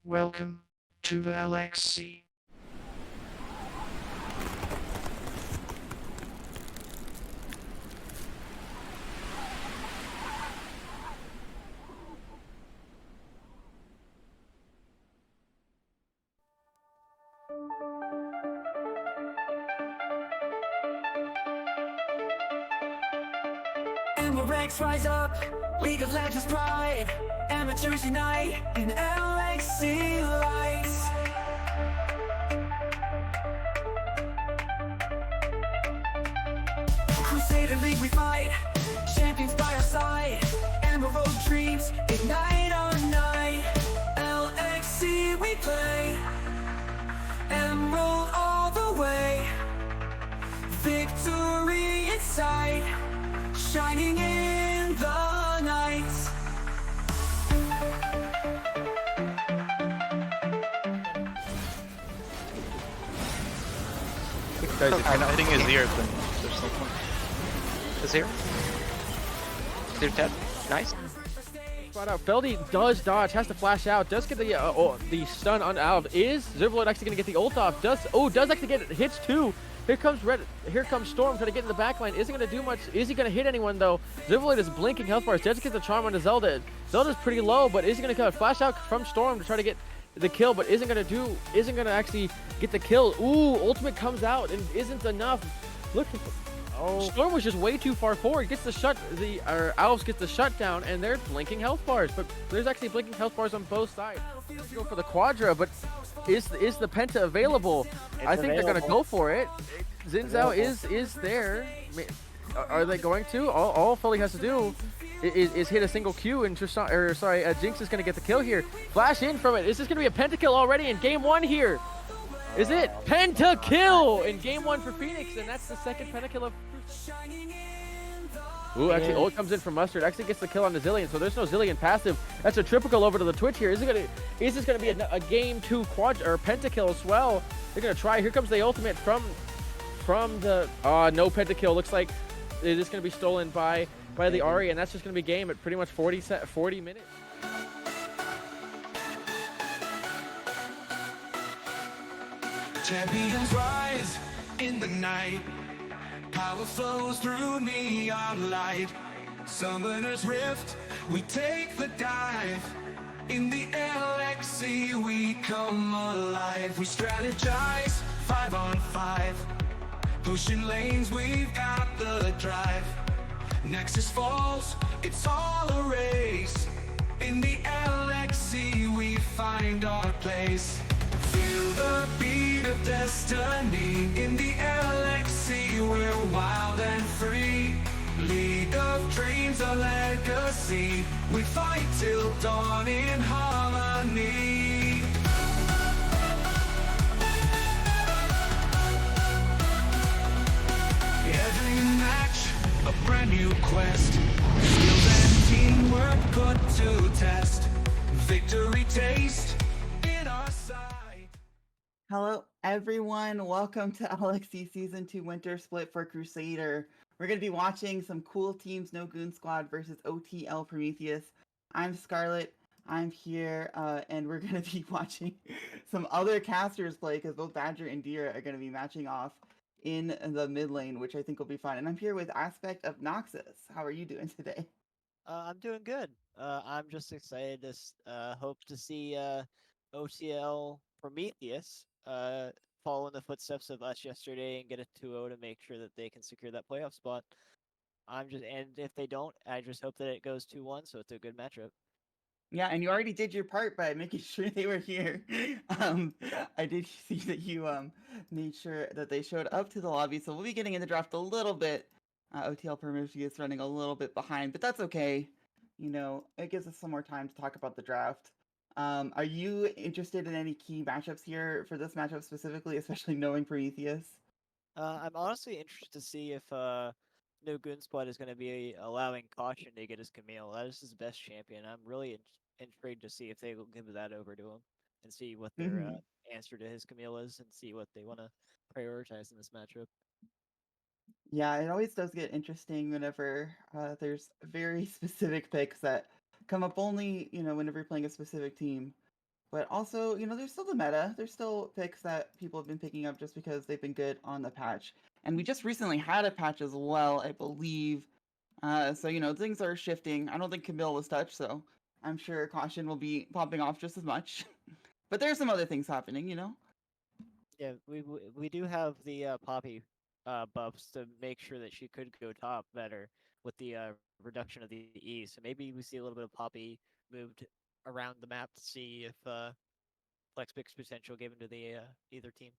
Welcome to the LXC. And the ranks rise up, League of Legends pride, amateurs unite in LXC lights. Crusader League we fight, champions by our side, emerald dreams ignite our night. LXC we play, emerald all the way, victory in sight, shining in the night. Guys, if you're not hitting his ear, then there's no point. Is here? Clear 10. Nice. Spot out. Feldy does dodge, has to flash out, does get the stun on out. Is Zervaloid actually going to get the ult off? Does actually get hits too. Here comes Storm trying to get in the backline. Isn't going to do much. Is he going to hit anyone though? Zervaloid is blinking health bars. Does get the charm onto Zelda. Zelda's pretty low, but is he going to flash out from Storm to try to get the kill, but isn't going to actually get the kill. Ooh, ultimate comes out and isn't enough. Look, Storm was just way too far forward. Gets the Alves gets the shutdown, and they're blinking health bars. But there's actually blinking health bars on both sides. Let's go for the Quadra, but is the Penta available? I think they're going to go for it. Xin Zhao is there. Are they going to? All Philly has to do is hit a single Q, and Jinx is going to get the kill here. Flash in from it. Is this going to be a pentakill already in game one here? Is it? Pentakill in game one for Phoenix, and that's the second pentakill of... Ooh, actually, ult comes in from Mustard. Actually gets the kill on the Zillion, so there's no Zillion passive. That's a triple kill over to the Twitch here. Is this going to be a game two quad or pentakill as well? They're going to try. Here comes the ultimate from the... no pentakill. Looks like it is going to be stolen by the Ahri, and that's just going to be game at pretty much 40 minutes. Champions rise in the night, power flows through neon light. Summoner's Rift, we take the dive. In the LXC we come alive. We strategize 5 on 5, pushing lanes, we've got the drive. Nexus falls, it's all a race. In the LXC we find our place. Feel the beat of destiny. In the LXC we're wild and free. League of dreams, a legacy. We fight till dawn in harmony. Every match, a brand new quest. Skills and teamwork put to test. Victory taste in our sight. Hello, everyone. Welcome to LXC Season 2 Winter Split for Crusader. We're going to be watching some cool teams, No Goon Squad versus OTL Prometheus. I'm Scarlet. I'm here, and we're going to be watching some other casters play because both Badger and Dira are going to be matching off in the mid lane, which I think will be fun. And I'm here with Aspect of Noxus. How are you doing today? I'm doing good. I'm just excited to hope to see OTL Prometheus follow in the footsteps of us yesterday and get a 2-0 to make sure that they can secure that playoff spot. And if they don't, I just hope that it goes 2-1, so it's a good matchup. Yeah, and you already did your part by making sure they were here. I did see that you made sure that they showed up to the lobby, so we'll be getting in the draft a little bit. OTL Prometheus running a little bit behind, but that's okay. You know, it gives us some more time to talk about the draft. Are you interested in any key matchups here for this matchup specifically, especially knowing Prometheus? I'm honestly interested to see if No Goon Squad is going to be allowing Caution to get his Camille. That is his best champion. I'm really intrigued to see if they will give that over to him and see what their answer to his Camille is and see what they want to prioritize in this matchup. Yeah, it always does get interesting whenever there's very specific picks that come up only, whenever you're playing a specific team. But also, there's still the meta. There's still picks that people have been picking up just because they've been good on the patch. And we just recently had a patch as well, I believe. So, things are shifting. I don't think Camille was touched, so I'm sure Caution will be popping off just as much. But there's some other things happening. Yeah, we do have the Poppy buffs to make sure that she could go top better with the reduction of the E. So maybe we see a little bit of Poppy moved around the map to see if Flex Picks potential given to the either team.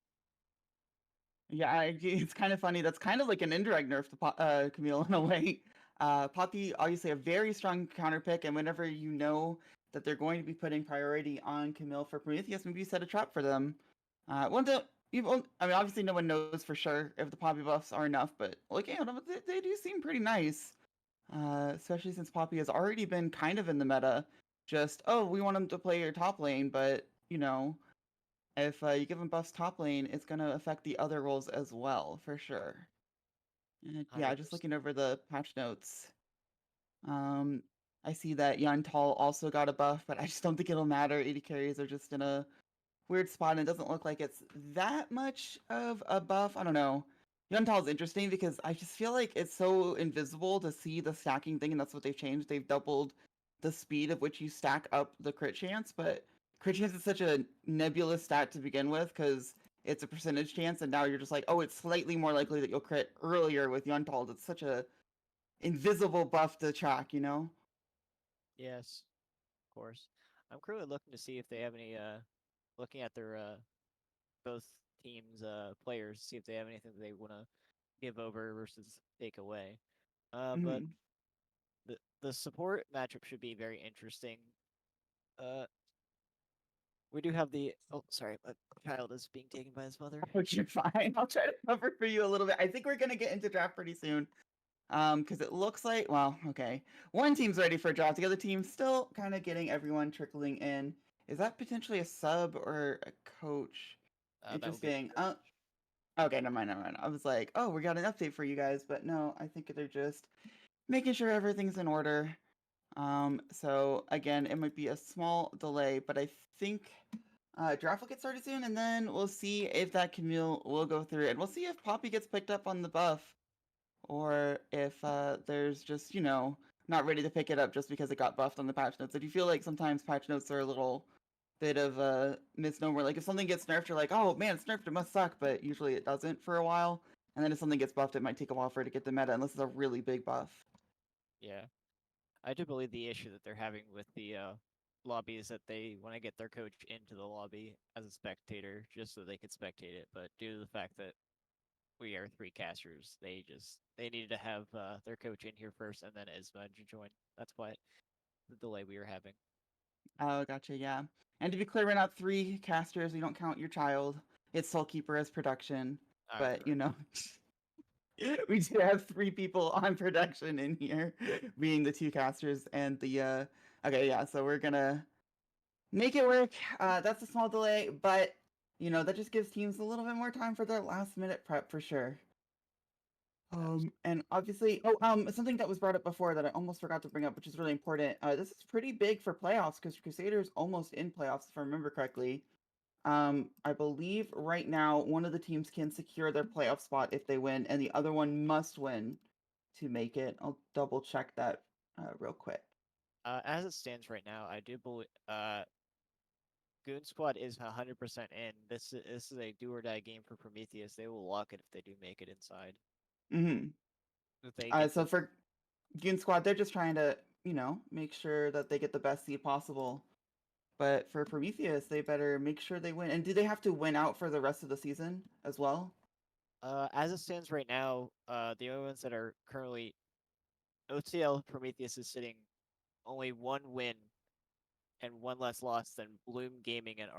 Yeah, it's kind of funny. That's kind of like an indirect nerf to Camille in a way. Poppy, obviously a very strong counter pick, and whenever you know that they're going to be putting priority on Camille for Prometheus, maybe you set a trap for them. Obviously no one knows for sure if the Poppy buffs are enough, but they do seem pretty nice. Especially since Poppy has already been kind of in the meta. Just, we want him to play your top lane, but, if you give him buffs top lane, it's going to affect the other roles as well, for sure. And yeah, just 100%. looking over the patch notes. I see that Yuntal also got a buff, but I just don't think it'll matter. AD carries are just in a weird spot, and it doesn't look like it's that much of a buff. I don't know. Yuntal is interesting because I just feel like it's so invisible to see the stacking thing, and that's what they've changed. They've doubled the speed of which you stack up the crit chance, but crit chance is such a nebulous stat to begin with because it's a percentage chance, and now you're just like, oh, it's slightly more likely that you'll crit earlier with Yuntal. It's such a invisible buff to track. Yes, of course. I'm currently looking to see if they have any looking at their both teams players, see if they have anything that they want to give over versus take away. But the support matchup should be very interesting. We do have the sorry, my child is being taken by his mother. Oh, you're fine. I'll try to cover for you a little bit. I think we're gonna get into draft pretty soon. Because it looks like, well, okay. One team's ready for a draft, the other team's still kind of getting everyone trickling in. Is that potentially a sub or a coach? Interesting. Okay, never mind. I was like, oh, we got an update for you guys, but no, I think they're just making sure everything's in order. So again, it might be a small delay, but I think draft will get started soon, and then we'll see if that Camille will go through, and we'll see if Poppy gets picked up on the buff, or if there's just, not ready to pick it up just because it got buffed on the patch notes. I do feel like sometimes patch notes are a little bit of a misnomer. Like if something gets nerfed, you're like, oh man, it's nerfed, it must suck, but usually it doesn't for a while. And then if something gets buffed, it might take a while for it to get the meta unless it's a really big buff. Yeah. I do believe the issue that they're having with the lobby is that they want to get their coach into the lobby as a spectator just so they could spectate it. But due to the fact that we are 3 casters, they needed to have their coach in here first and then Isma to join. That's why the delay we were having. Oh, gotcha. Yeah. And to be clear, we're not 3 casters. We don't count your child. It's Soulkeeper as production. Alright, But, you know, we do have 3 people on production in here, being the 2 casters and the. Okay, yeah. So we're gonna make it work. That's a small delay, but you know that just gives teams a little bit more time for their last minute prep for sure. And obviously, something that was brought up before that I almost forgot to bring up, which is really important. This is pretty big for playoffs because Crusader's almost in playoffs, if I remember correctly. I believe right now one of the teams can secure their playoff spot if they win, and the other one must win to make it. I'll double check that real quick. as it stands right now, I do believe Goon Squad is 100% in. This is a do or die game for Prometheus. They will lock it if they do make it inside. Mm-hmm. If they get So for Goon Squad, they're just trying to, you know, make sure that they get the best seed possible. But for Prometheus, they better make sure they win. And do they have to win out for the rest of the season as well? as it stands right now, the only ones that are currently OTL Prometheus is sitting only 1 win and 1 less loss than Bloom Gaming and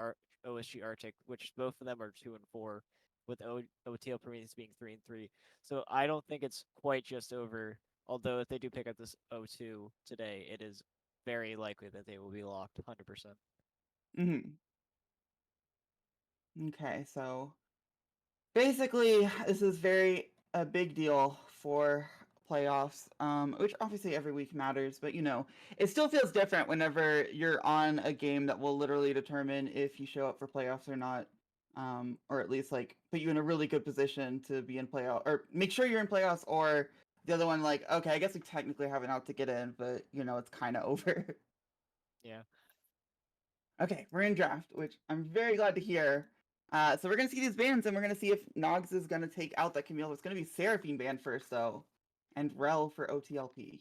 OSG Arctic, which both of them are 2-4, with OTL Prometheus being 3-3. So I don't think it's quite just over. Although if they do pick up this O2 today, it is very likely that they will be locked 100%. Mm-hmm. Okay, so basically, this is a big deal for playoffs, which obviously every week matters, but you know, it still feels different whenever you're on a game that will literally determine if you show up for playoffs or not, or at least like put you in a really good position to be in playoff or make sure you're in playoffs. Or the other one, like, okay, I guess we technically have an out to get in, but you know, it's kind of over. Yeah. Okay, we're in draft, which I'm very glad to hear. So we're gonna see these bans, and we're gonna see if Nogs is gonna take out that Camille. It's gonna be Seraphine ban first, though, and Rel for OTLP.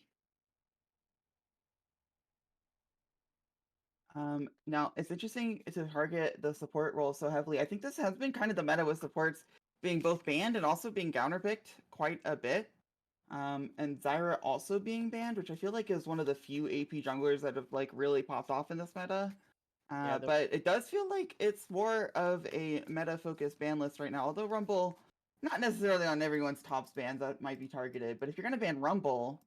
Now it's interesting to target the support role so heavily. I think this has been kind of the meta with supports being both banned and also being counter picked quite a bit. And Zyra also being banned, which I feel like is one of the few AP junglers that have like really popped off in this meta. Yeah, But it does feel like it's more of a meta-focused ban list right now. Although Rumble, not necessarily on everyone's tops bans that might be targeted. But if you're going to ban Rumble,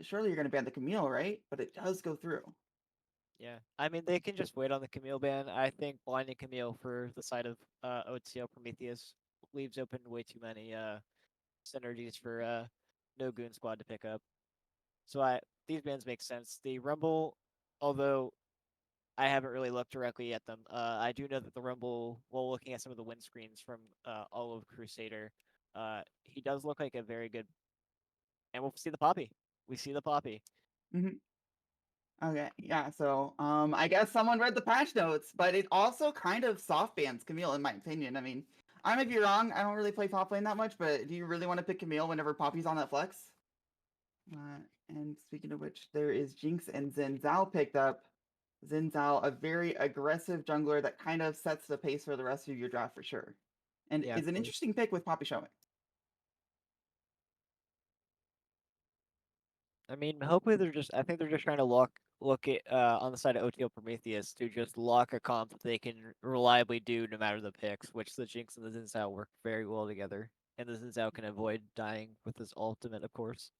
surely you're going to ban the Camille, right? But it does go through. yeah. I mean, they can just wait on the Camille ban. I think blinding Camille for the side of OTL Prometheus leaves open way too many synergies for no Goon Squad to pick up. So these bans make sense. The Rumble, although I haven't really looked directly at them, I do know that the Rumble, while looking at some of the win screens from all of Crusader, he does look like a very good. And we'll see the Poppy. We see the Poppy. Mm-hmm. Okay, yeah. So I guess someone read the patch notes, but it also kind of soft bans Camille, in my opinion. I mean, I might be wrong. I don't really play top lane that much, but do you really want to pick Camille whenever Poppy's on that flex? And speaking of which, there is Jinx and Xin Zhao picked up. Xin Zhao, a very aggressive jungler that kind of sets the pace for the rest of your draft for sure. And Yeah, is an interesting pick with Poppy showing. I mean, hopefully I think they're just trying to look at on the side of OTL Prometheus to just lock a comp that they can reliably do no matter the picks, which the Jinx and the Xin work very well together. And the Xin can avoid dying with his ultimate, of course.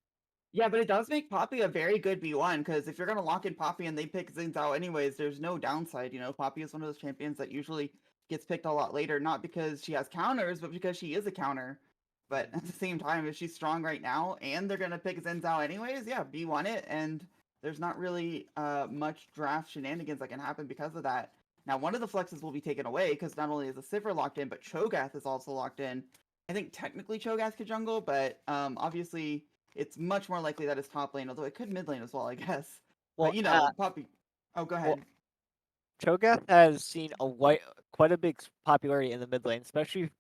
Yeah, but it does make Poppy a very good B1, because if you're going to lock in Poppy and they pick Xin Zhao anyways, there's no downside. You know, Poppy is one of those champions that usually gets picked a lot later, not because she has counters, but because she is a counter. But at the same time, if she's strong right now and they're going to pick Xin Zhao anyways, yeah, B1 it, and there's not really much draft shenanigans that can happen because of that. Now, one of the flexes will be taken away because not only is the Sivir locked in, but Cho'Gath is also locked in. I think technically Cho'Gath could jungle, but obviously it's much more likely that it's top lane, although it could mid lane as well, I guess. Well, But you know, Poppy. Oh, go ahead. Cho'Gath has seen quite a big popularity in the mid lane, especially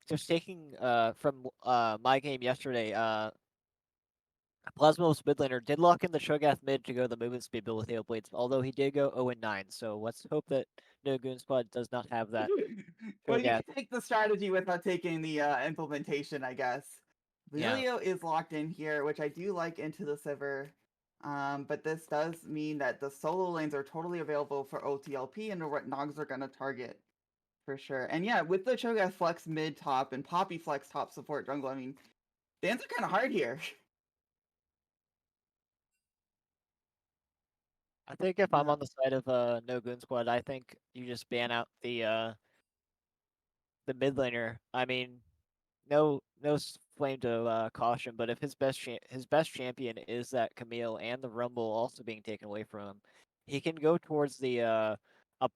just taking from my game yesterday. Plasmos mid laner did lock in the Cho'Gath mid to go the movement speed build with Hail Blades, although he did go 0-9. So let's hope that no Goon Squad does not have that. Well, you Cho'Gath. can take the strategy without taking the implementation, I guess. Yeah. Lilio is locked in here, which I do like into the Sivir. But this does mean that the solo lanes are totally available for OTLP and what Nogs are going to target for sure. And yeah, with the Cho'Gath flex mid top and Poppy flex top support jungle, I mean, the ends are kind of hard here. I think if I'm on the side of no Goon Squad, I think you just ban out the mid laner. I mean, no flame to caution, but if his best champion is that Camille and the Rumble also being taken away from him, he can go towards the up.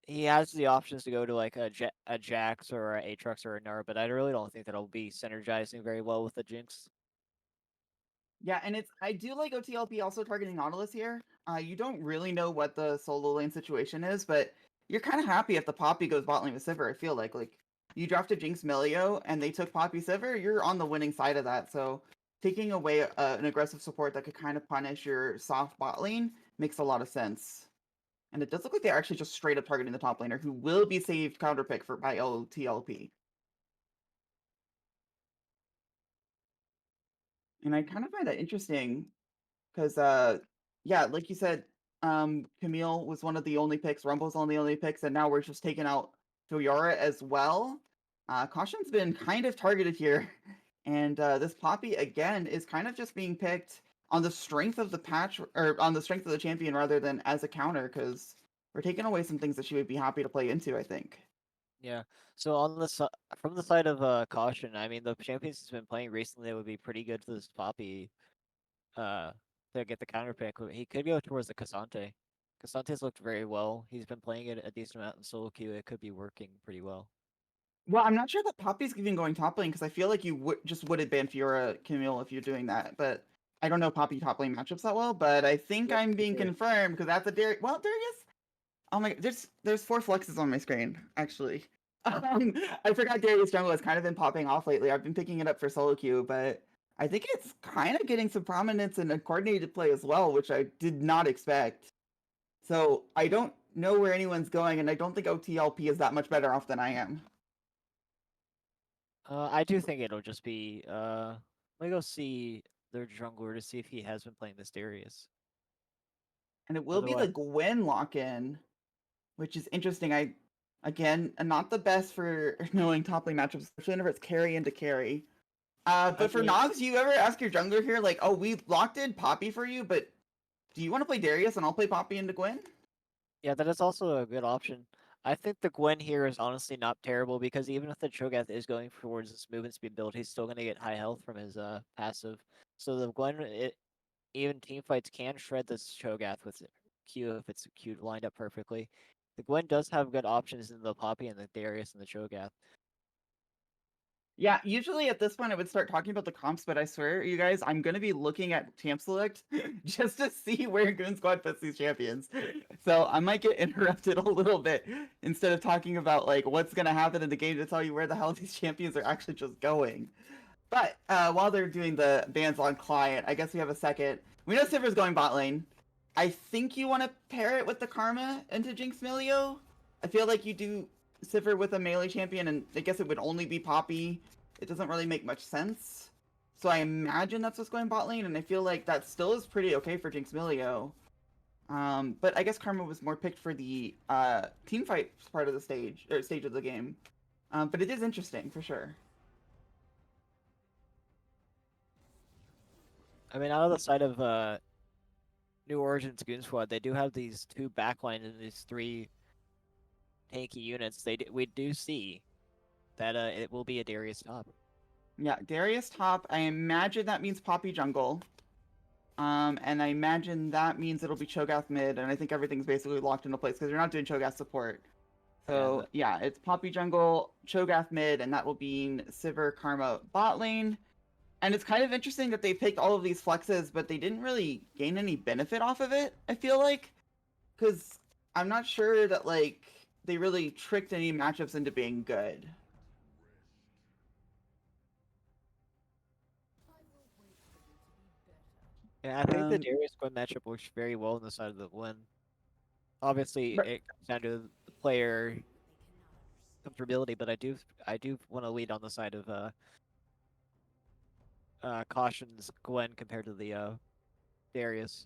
He has the options to go to like a Jax or a Aatrox or a Nara, but I really don't think that'll be synergizing very well with the Jinx. Yeah, and I do like OTLP also targeting Nautilus here. You don't really know what the solo lane situation is, but you're kind of happy if the Poppy goes bot lane with Sivir. I feel like you drafted Jinx Melio and they took Poppy Sivir, you're on the winning side of that. So taking away an aggressive support that could kind of punish your soft bot lane makes a lot of sense. And it does look like they're actually just straight up targeting the top laner, who will be saved counter pick for by OTLP. And I kind of find that interesting because yeah, like you said, Camille was one of the only picks, Rumble's one of the only picks, and now we're just taking out Fiora as well. Caution's been kind of targeted here, and this Poppy again is kind of just being picked on the strength of the patch, or on the strength of the champion rather than as a counter, because we're taking away some things that she would be happy to play into, I think. Yeah. So on the from the side of caution, I mean the champions he's been playing recently would be pretty good for this Poppy uh to get the counter pick. He could go towards the Cassante. Cassante's looked very well. He's been playing it a decent amount in solo queue. It could be working pretty well. Well, I'm not sure that Poppy's even going top lane because I feel like you wouldn't ban Fiora Camille if you're doing that. But I don't know Poppy top lane matchups that well. But I think Yep, I'm he being did. confirmed because that's a Darius. Well, Darius. Oh my, there's 4 flexes on my screen actually. I forgot Darius jungle has kind of been popping off lately. I've been picking it up for solo queue, but I think it's kind of getting some prominence in a coordinated play as well, which I did not expect. So I don't know where anyone's going, and I don't think OTLP is that much better off than I am. I do think it'll just be let me go see their jungler to see if he has been playing this Darius. And it will be the Otherwise, Gwen lock-in, which is interesting. Again, not the best for knowing top lane matchups, especially whenever it's carry into carry. But for mean, Nogs, you ever ask your jungler here, like, oh, we locked in Poppy for you, but do you want to play Darius and I'll play Poppy into Gwen? yeah, that is also a good option. I think the Gwen here is honestly not terrible because even if the Cho'Gath is going towards this movement speed build, he's still going to get high health from his passive. So the Gwen, even team fights can shred this Cho'Gath with Q if it's Q lined up perfectly. The Gwen does have good options in the Poppy and the Darius and the Cho'Gath. Yeah, usually at this point I would start talking about the comps, but I swear, you guys, I'm gonna be looking at Champ Select just to see where Goon Squad puts these champions. So I might get interrupted a little bit instead of talking about like what's gonna happen in the game to tell you where the hell these champions are actually just going. But while they're doing the bans on client, I guess we have a second. We know Sivir's going bot lane. I think you want to pair it with the Karma into Jinx Melio. I feel like you do Sivir with a melee champion, and I guess it would only be Poppy. It doesn't really make much sense. So I imagine that's what's going bot lane, and I feel like that still is pretty okay for Jinx Melio. But I guess Karma was more picked for the team fight part of the stage, or stage of the game. But it is interesting, for sure. I mean, out of the side of New Origins Goon Squad, they do have these 2 backlines and these 3 tanky units. We do see that it will be a Darius top. Yeah, Darius top. I imagine that means Poppy jungle. And I imagine that means it'll be Cho'Gath mid, and I think everything's basically locked into place because you're not doing Cho'Gath support. So yeah, it's Poppy jungle, Cho'Gath mid, and that will be Sivir Karma bot lane. And it's kind of interesting that they picked all of these flexes, but they didn't really gain any benefit off of it, I feel like. Because I'm not sure that, like, they really tricked any matchups into being good. And I think the Um, Darius Gwen matchup works very well on the side of the Gwen. Obviously, but it comes down to the player comfortability, but I do want to lead on the side of Caution's Gwen compared to the Darius.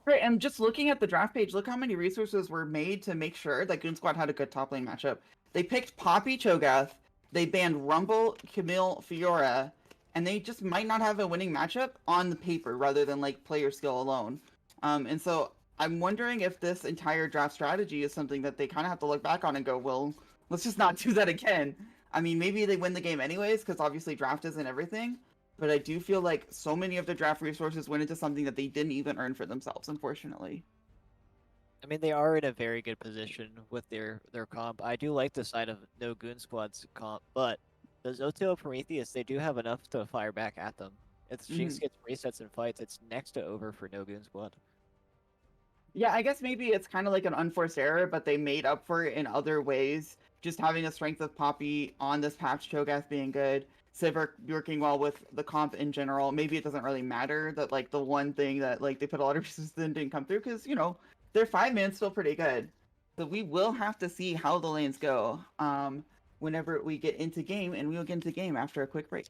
right, and just looking at the draft page, look how many resources were made to make sure that Goon Squad had a good top lane matchup. They picked Poppy Cho'Gath, they banned Rumble, Camille, Fiora, and they just might not have a winning matchup on the paper rather than like player skill alone. And so I'm wondering if this entire draft strategy is something that they kind of have to look back on and go, well, let's just not do that again. I mean, maybe they win the game anyways, because obviously draft isn't everything. But I do feel like so many of the draft resources went into something that they didn't even earn for themselves, unfortunately. I mean, they are in a very good position with their comp. I do like the side of no Goon Squad's comp, but those OTL Prometheus, they do have enough to fire back at them. If Jinx gets resets and fights, it's next to over for no Goon Squad. Yeah, I guess maybe it's kind of like an unforced error, but they made up for it in other ways. Just having the strength of Poppy on this patch, Cho'Gath being good, Sivir working well with the comp in general. Maybe it doesn't really matter that like the one thing that like they put a lot of resources in didn't come through because their 5-man's still pretty good. So we will have to see how the lanes go whenever we get into game, and we will get into game after a quick break.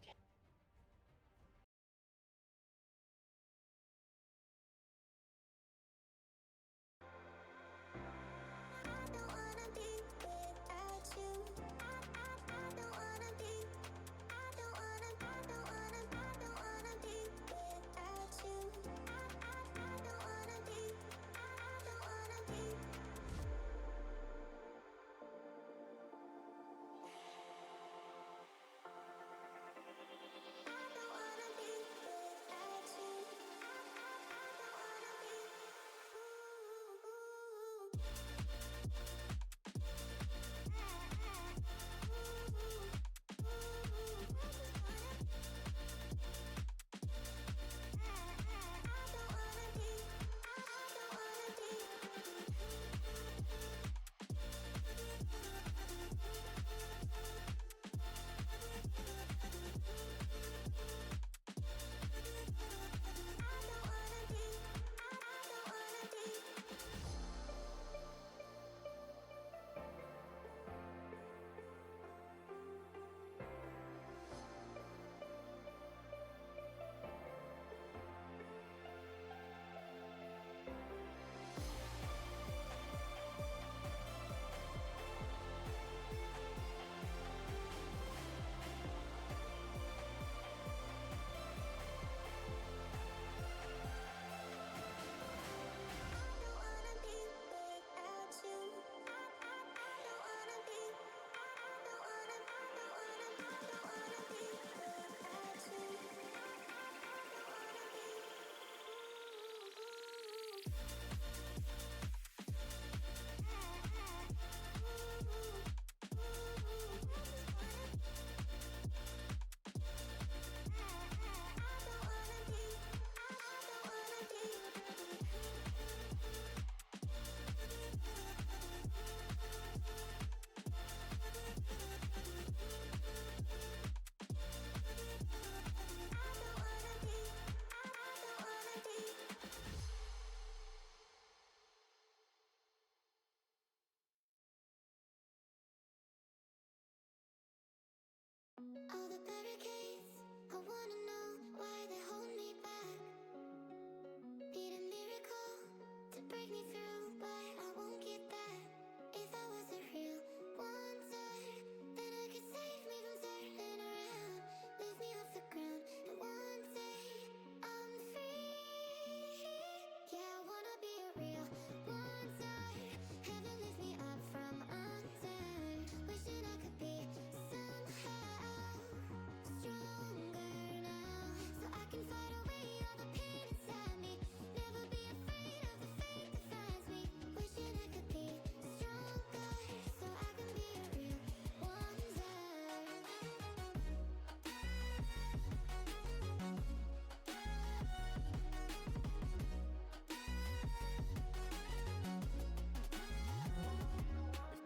All the barricades, I wanna know why they hold me back. Need a miracle to break me through, but I won't get that. If I was a real wonder, then I could save me from turning around. Lift me off the ground, and one day I'm free. Yeah, I wanna be a real wonder. Heaven lift me up from under. Wishing I could be somehow stronger now, so I can fight away all the pain inside me. Never be afraid of the fate that finds me. Wishing I could be stronger, so I can be a real wonder.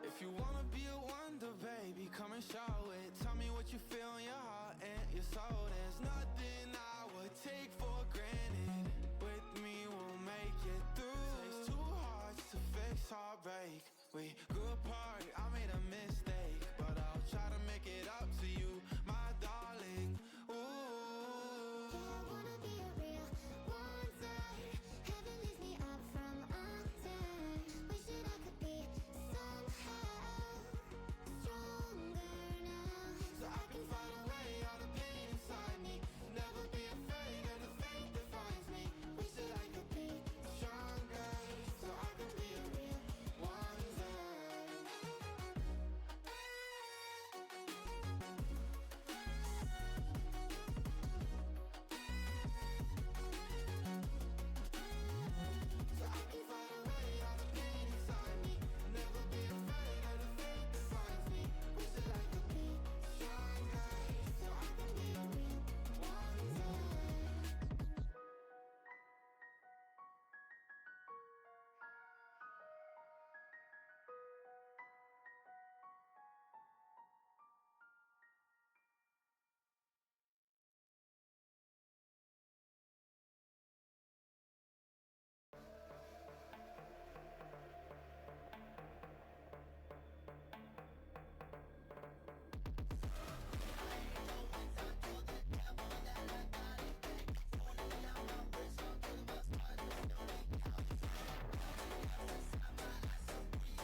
If you wanna be a wonder, baby, come and show it. Tell me what you feel in your heart and your soul. There's nothing I would take for granted. this heartbreak. We grew apart, I made a mistake, but I'll try to make it up to you, my darling. Ooh. I wanna be a real one day. Heaven leaves me up from under. Wishing I could be somehow stronger now, So I can fight away all the pain inside me. Never be afraid of the fate that finds me. wish that I could be Stronger, so I can be a real one day. So I can fight away all the pain inside me. Never be afraid of the fate that finds me. Wish that I could be stronger, so I can be a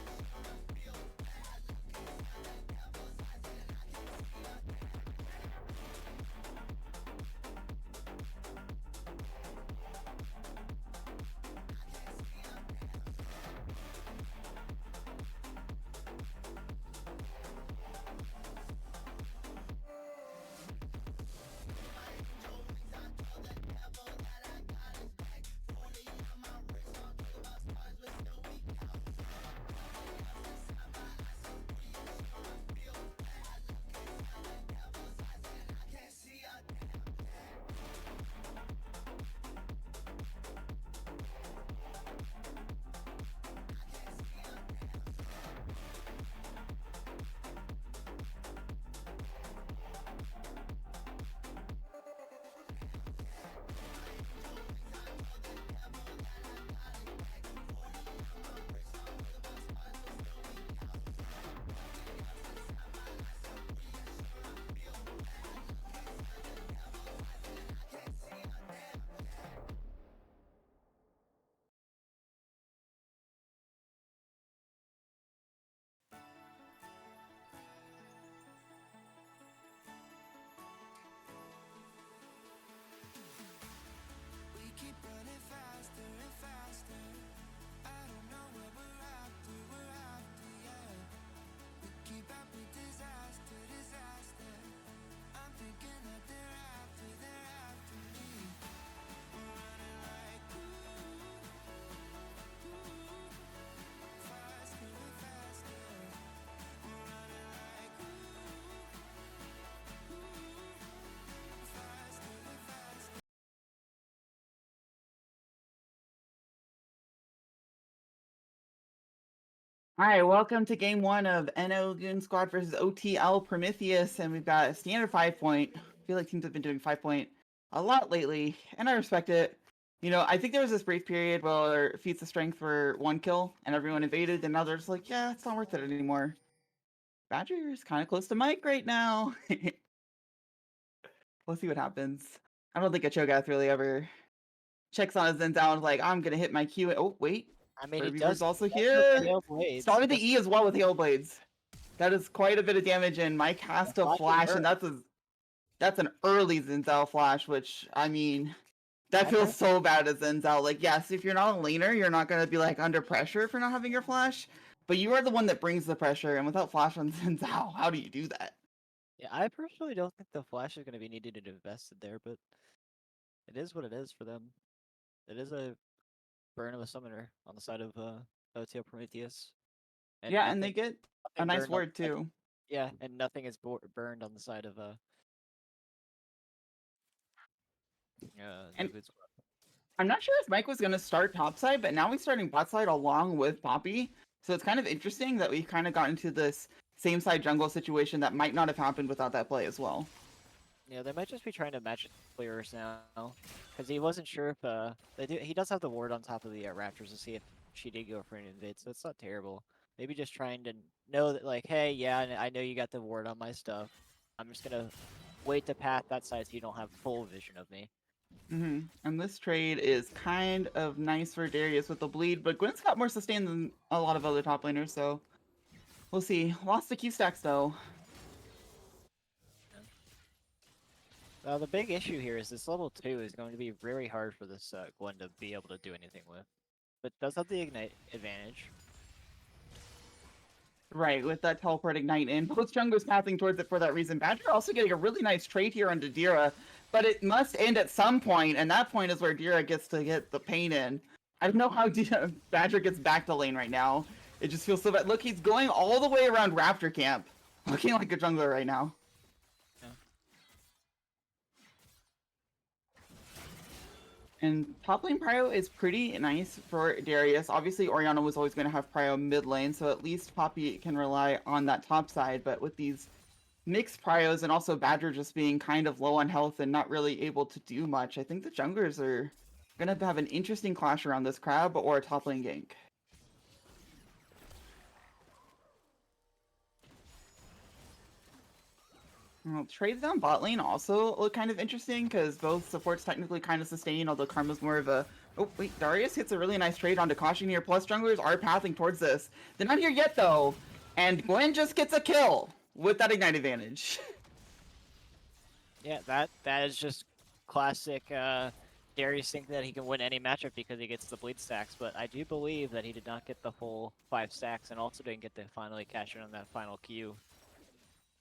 real one day. We keep running faster and faster. I don't know what we're after, yeah. We keep up with disaster, disaster. I'm thinking that they're after me. We're running like faster and faster. We're running like faster and faster. All right, welcome to game one of NO Goon Squad versus OTL Prometheus, and we've got a standard 5 point. I feel like teams have been doing 5 point a lot lately, and I respect it. You know, I think there was this brief period where feats of strength were 1 kill and everyone invaded, and now they're just like, yeah, it's not worth it anymore. Badger is kind of close to Mike right now. We'll see what happens. I don't think a Cho'Gath really ever checks on his ends out like, I'm gonna hit my Q. Oh, wait. I mean, he Reaver's does also he does here. have Hail Blades. Started He the does- E as well with Hail Blades. That is quite a bit of damage, and Mike has The to flash flash, is and that's an early Zenzel flash, which, I mean, that feels so bad as Zenzel. Like, yes, if you're not a laner, you're not going to be, like, under pressure for not having your flash, but you are the one that brings the pressure, and without flash on Zenzel, how do you do that? Yeah, I personally don't think the flash is going to be needed to invest there, but it is what it is for them. It is a burn of a summoner on the side of OTL Prometheus. Yeah, and they get a nothing nice burned on word, the side- too. Yeah, and nothing is burned on the side of And- Good Squad. I'm not sure if Mike was going to start topside, but now he's starting bot side along with Poppy. So it's kind of interesting that we kind of got into this same side jungle situation that might not have happened without that play as well. Yeah, they might just be trying to match players now, because he wasn't sure if he does have the ward on top of the Raptors to see if she did go for an invade, so it's not terrible. Maybe just trying to know that, like, hey, yeah, I know you got the ward on my stuff. I'm just gonna wait to path that side so you don't have full vision of me. And this trade is kind of nice for Darius with the bleed, but Gwen's got more sustain than a lot of other top laners, so we'll see. Lost the Q stacks though. The big issue here is this level 2 is going to be very hard for this Gwen to be able to do anything with. But does have the ignite advantage. Right, with that teleport ignite in. Both junglers pathing towards it for that reason. Badger also getting a really nice trade here onto Dira, but it must end at some point, and that point is where Dira gets to get the pain in. I don't know how Badger gets back to lane right now. It just feels so bad. Look, he's going all the way around Raptor Camp. Looking like a jungler right now. And top lane prio is pretty nice for Darius. Obviously, Orianna was always going to have prio mid lane, so at least Poppy can rely on that top side. But with these mixed prios and also Badger just being kind of low on health and not really able to do much, I think the junglers are going to have an interesting clash around this crab or a top lane gank. Well, trades down bot lane also look kind of interesting because both supports technically kind of sustain, although Karma's more of a... Oh, wait, Darius hits a really nice trade onto Caution here, plus junglers are pathing towards this. They're not here yet, though, and Gwen just gets a kill with that ignite advantage. Yeah, that is just classic Darius thinking that he can win any matchup because he gets the bleed stacks, but I do believe that he did not get the full 5 stacks and also didn't get to finally cash in on that final Q.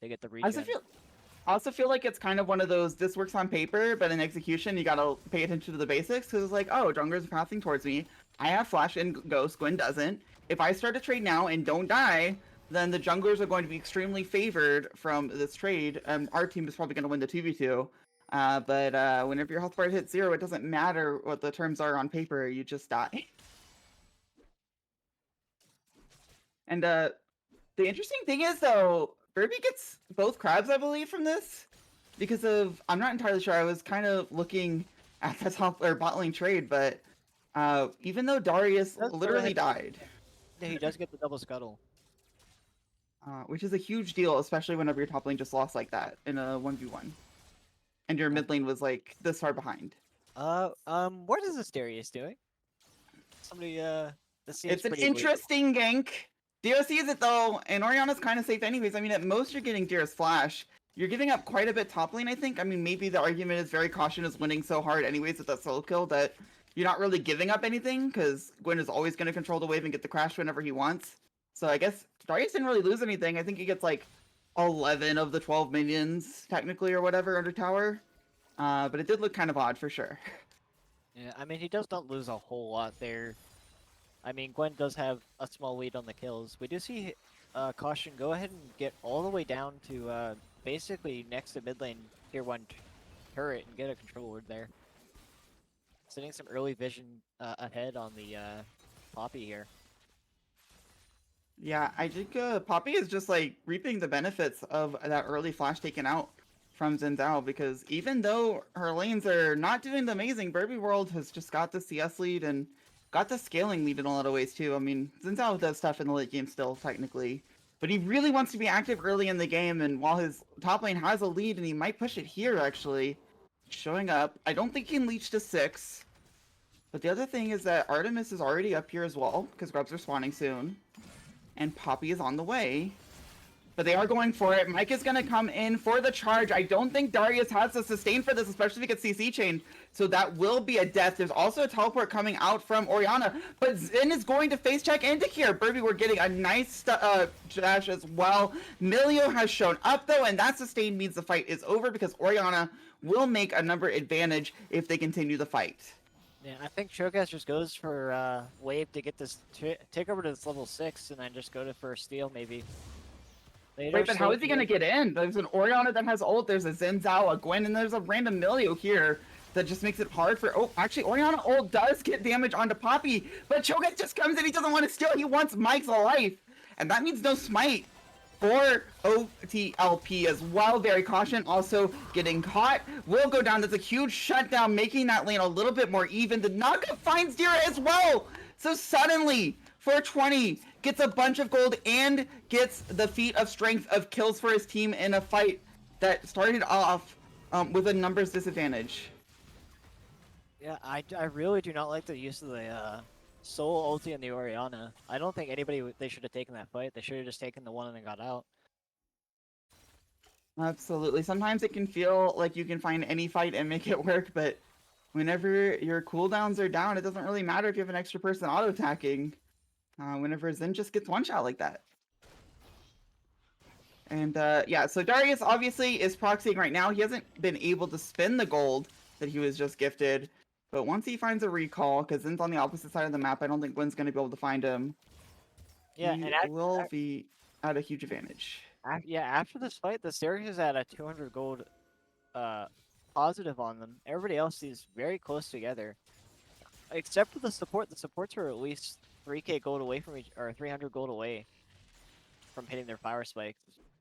They get the regen. I also feel like it's kind of one of those, this works on paper, but in execution, you gotta pay attention to the basics, because it's like, oh, junglers are pathing towards me. I have Flash and Ghost, Gwen doesn't. If I start a trade now and don't die, then the junglers are going to be extremely favored from this trade. Our team is probably going to win the 2v2. But whenever your health bar hits 0, it doesn't matter what the terms are on paper, you just die. And the interesting thing is, though, Burby gets both crabs, I believe, from this. Because of, I'm not entirely sure, I was kind of looking at the top or bot lane trade, but even though Darius literally died. Yeah, he does get the double scuttle. Which is a huge deal, especially whenever your top lane just lost like that in a 1v1. And your mid lane was like this far behind. What is this Darius doing? Somebody, this seems it's an pretty weak. interesting gank. Dira sees it though, and Orianna's kind of safe anyways. I mean, at most you're getting Dira's flash. You're giving up quite a bit top lane, I think. I mean, maybe the argument is very Caution is winning so hard anyways with that solo kill that you're not really giving up anything, because Gwen is always going to control the wave and get the crash whenever he wants. So I guess Darius didn't really lose anything. I think he gets like 11 of the 12 minions, technically, or whatever, under tower. But it did look kind of odd, for sure. Yeah, I mean, he does not lose a whole lot there. I mean, Gwen does have a small lead on the kills. We do see Caution go ahead and get all the way down to basically next to mid lane tier 1 turret and get a control ward there. Sending some early vision ahead on the Poppy here. Yeah, I think Poppy is just like reaping the benefits of that early flash taken out from Xin Zhao, because even though her lanes are not doing the amazing, Burby World has just got the CS lead and got the scaling lead in a lot of ways too. I mean, Xin Zhao does stuff in the late game still, technically, but he really wants to be active early in the game, and while his top lane has a lead, and he might push it here actually, showing up. I don't think he can leech to 6. But the other thing is that Artemis is already up here as well, because grubs are spawning soon. And Poppy is on the way. But they are going for it. Mike is going to come in for the charge. I don't think Darius has the sustain for this, especially if he gets CC chained. So that will be a death. There's also a teleport coming out from Orianna. But Zen is going to face check into here. Burby, we're getting a nice dash as well. Milio has shown up, though, and that sustain means the fight is over, because Orianna will make a number advantage if they continue the fight. Yeah, I think Cho'Gath just goes for wave to get this take over to this level 6 and then just go to for a steal maybe. Later, Wait, but how is he going to get in? There's an Orianna that has ult, there's a Xin Zhao, a Gwen, and there's a random Milio here that just makes it hard for... Oh, actually, Orianna ult does get damage onto Poppy, but Cho'Gath just comes in, he doesn't want to steal, he wants Mike's life. And that means no smite for OTLP as well. Very Caution also getting caught. Will go down. That's a huge shutdown, making that lane a little bit more even. The Naga finds Dira as well. So suddenly, 420 gets a bunch of gold and gets the feat of strength of kills for his team in a fight that started off with a numbers disadvantage. Yeah, I really do not like the use of the Soul ulti and the Orianna. I don't think they should have taken that fight. They should have just taken the one and then got out. Absolutely. Sometimes it can feel like you can find any fight and make it work, but whenever your cooldowns are down, it doesn't really matter if you have an extra person auto-attacking. Whenever Zen just gets one shot like that. And yeah, so Darius obviously is proxying right now. He hasn't been able to spend the gold that he was just gifted. But once he finds a recall, because Zen's on the opposite side of the map, I don't think Gwen's going to be able to find him. Yeah, he and will be at a huge advantage. yeah, after this fight, the Series is at a 200 gold positive on them. Everybody else is very close together. Except for the support. The supports are at least 3k gold away from each, or 300 gold away from hitting their fire spikes.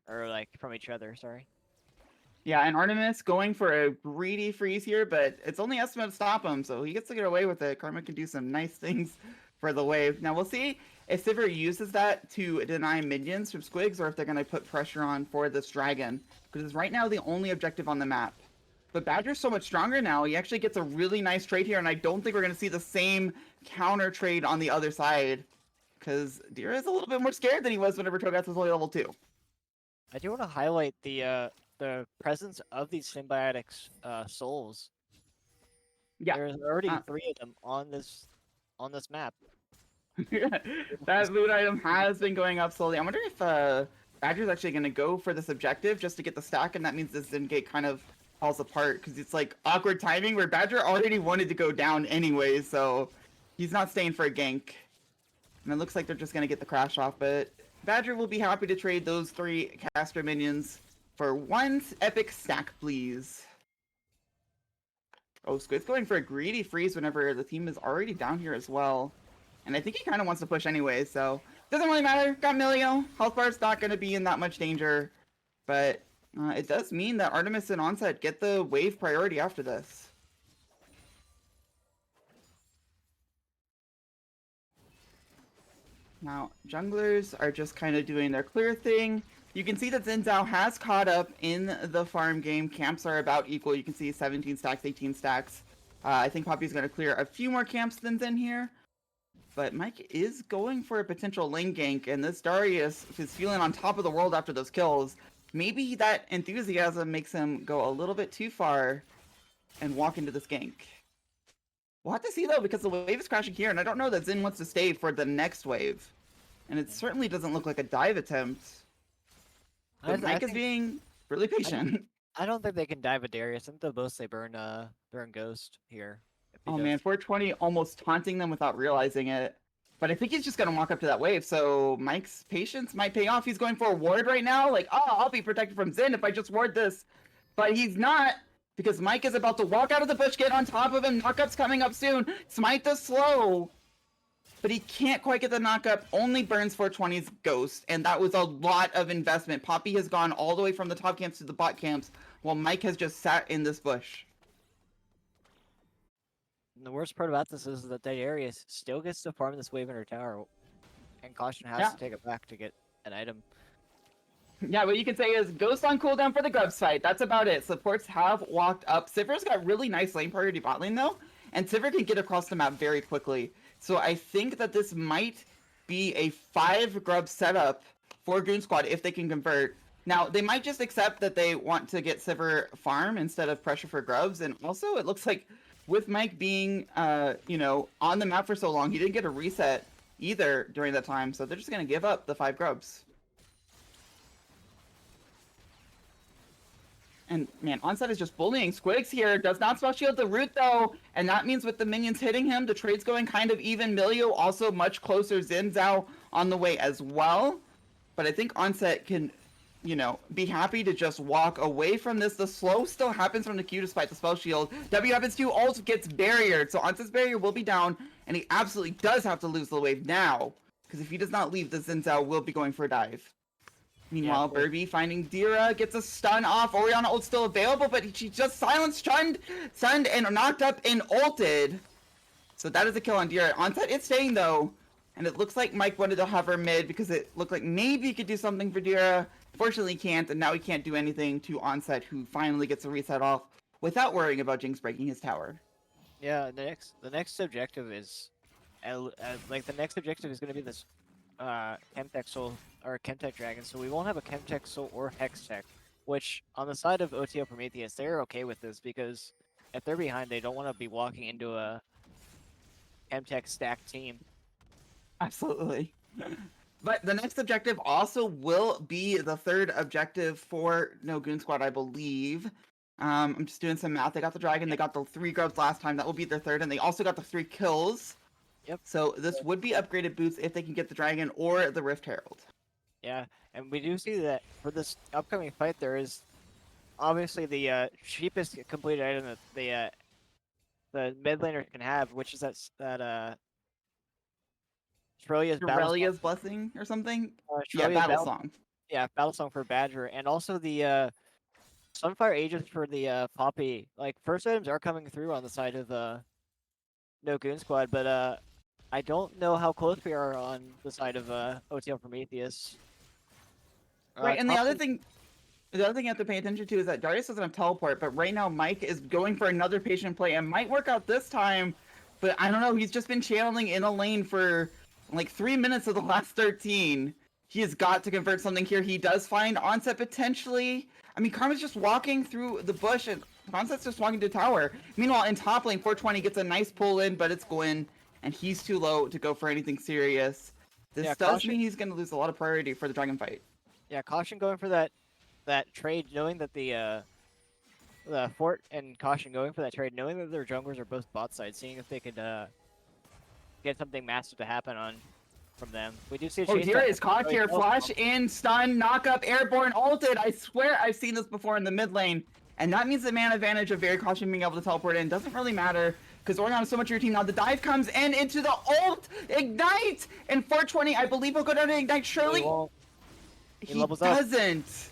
Or like from each other, sorry. Yeah, and Artemis going for a greedy freeze here, but it's only Estima to stop him, so he gets to get away with it. Karma can do some nice things for the wave. Now we'll see if Sivir uses that to deny minions from Squigs, or if they're going to put pressure on for this dragon, because it's right now the only objective on the map. But Badger's so much stronger now, he actually gets a really nice trade here, and I don't think we're going to see the same counter trade on the other side, because Dira is a little bit more scared than he was whenever Togas was only level 2. I do want to highlight the presence of these symbiotic souls. Yeah. There's already 3 of them on this map. That loot item has been going up slowly. I wonder if Badger's actually going to go for this objective just to get the stack, and that means this Zen gate kind of falls apart, because it's like awkward timing where Badger already wanted to go down anyway, so he's not staying for a gank. And it looks like they're just going to get the crash off, but Badger will be happy to trade those 3 caster minions for 1 epic stack, please. Oh, Squid's going for a greedy freeze whenever the team is already down here as well. And I think he kind of wants to push anyway, so doesn't really matter. Got Milio. Health bar's not going to be in that much danger. But it does mean that Artemis and Onset get the wave priority after this. Now, junglers are just kind of doing their clear thing. You can see that Xin Zhao has caught up in the farm game. Camps are about equal. You can see 17 stacks, 18 stacks. I think Poppy's going to clear a few more camps than Zen here. But Mike is going for a potential lane gank, and this Darius is feeling on top of the world after those kills. Maybe that enthusiasm makes him go a little bit too far and walk into this gank. We'll have to see, though, because the wave is crashing here, and I don't know that Zen wants to stay for the next wave. And it certainly doesn't look like a dive attempt. But Mike is being really patient. I don't think they can dive a Darius. I think they'll mostly burn Ghost here. Oh man, 420 almost taunting them without realizing it. But I think he's just going to walk up to that wave, so Mike's patience might pay off. He's going for a ward right now, like, oh, I'll be protected from Zen if I just ward this. But he's not, because Mike is about to walk out of the bush, get on top of him, knockup's coming up soon, smite the slow. But he can't quite get the knockup, only burns 420's Ghost, and that was a lot of investment. Poppy has gone all the way from the top camps to the bot camps, while Mike has just sat in this bush. And the worst part about this is that Darius still gets to farm this wave in her tower, and Caution has to take it back to get an item. Yeah, what you can say is Ghost on cooldown for the Grubs fight. That's about it. Supports have walked up. Sivir's got really nice lane priority bot lane though, and Sivir can get across the map very quickly. So I think that this might be a 5 Grub setup for Goon Squad if they can convert. Now, they might just accept that they want to get Sivir farm instead of pressure for Grubs, and also it looks like with Mike being, you know, on the map for so long, he didn't get a reset either during that time, so they're just going to give up the 5 Grubs. And man, Onset is just bullying Squigs here. Does not spell shield the root though. And that means with the minions hitting him, the trade's going kind of even. Milio also much closer. Xin Zhao on the way as well. But I think Onset can, you know, be happy to just walk away from this. The slow still happens from the Q despite the spell shield. W happens to, ult gets barriered. So Onset's barrier will be down. And he absolutely does have to lose the wave now. Because if he does not leave, the Xin Zhao will be going for a dive. Meanwhile, Burby finding Dira, gets a stun off. Orianna ult still available, but she just silenced, stunned, and knocked up and ulted. So that is a kill on Dira. Onset it's staying though, and it looks like Mike wanted to hover mid because it looked like maybe he could do something for Dira. Fortunately, he can't, and now he can't do anything to Onset, who finally gets a reset off without worrying about Jinx breaking his tower. Yeah, the next objective is, like the next objective is going to be this, Chemtech Soul or Chemtech Dragon. So we won't have a Chemtech Soul or Hex Tech, which on the side of OTL Prometheus, they're okay with this because if they're behind, they don't want to be walking into a Chemtech stacked team. Absolutely. But the next objective also will be the third objective for No Goon Squad, I believe. I'm just doing some math. They got the dragon, they got the 3 grubs last time. That will be their third, and they also got the 3 kills. Yep. So this would be upgraded boots if they can get the dragon or the Rift Herald. Yeah, and we do see that for this upcoming fight, there is obviously the cheapest completed item that the mid laners can have, which is that Aurelia's Blessing or something? Yeah, Shurelya's Battle Song. Yeah, Battle Song for Badger, and also the Sunfire Agents for the Poppy. Like, first items are coming through on the side of No Goon Squad, but I don't know how close we are on the side of OTL Prometheus. Right, and the other thing you have to pay attention to is that Darius doesn't have teleport, but right now Mike is going for another patient play and might work out this time, but I don't know, he's just been channeling in a lane for like 3 minutes of the last 13. He has got to convert something here. He does find Onset potentially. I mean, Karma's just walking through the bush and Onset's just walking to tower. Meanwhile, in top lane, 420 gets a nice pull in, but it's Gwyn, and he's too low to go for anything serious. This does mean he's going to lose a lot of priority for the dragon fight. Yeah, Caution going for that trade, knowing that the Fort and Caution going for that trade, knowing that their junglers are both bot side, seeing if they could get something massive to happen from them. We do see a chase. Dira is caught here. Flash in, stun, knock up, airborne, ulted. I swear I've seen this before in the mid lane. And that means the man advantage of Very Caution being able to teleport in doesn't really matter because Orion is so much of your team now. The dive comes in into the ult, ignite, and 420 I believe will go down to ignite. Surely he doesn't.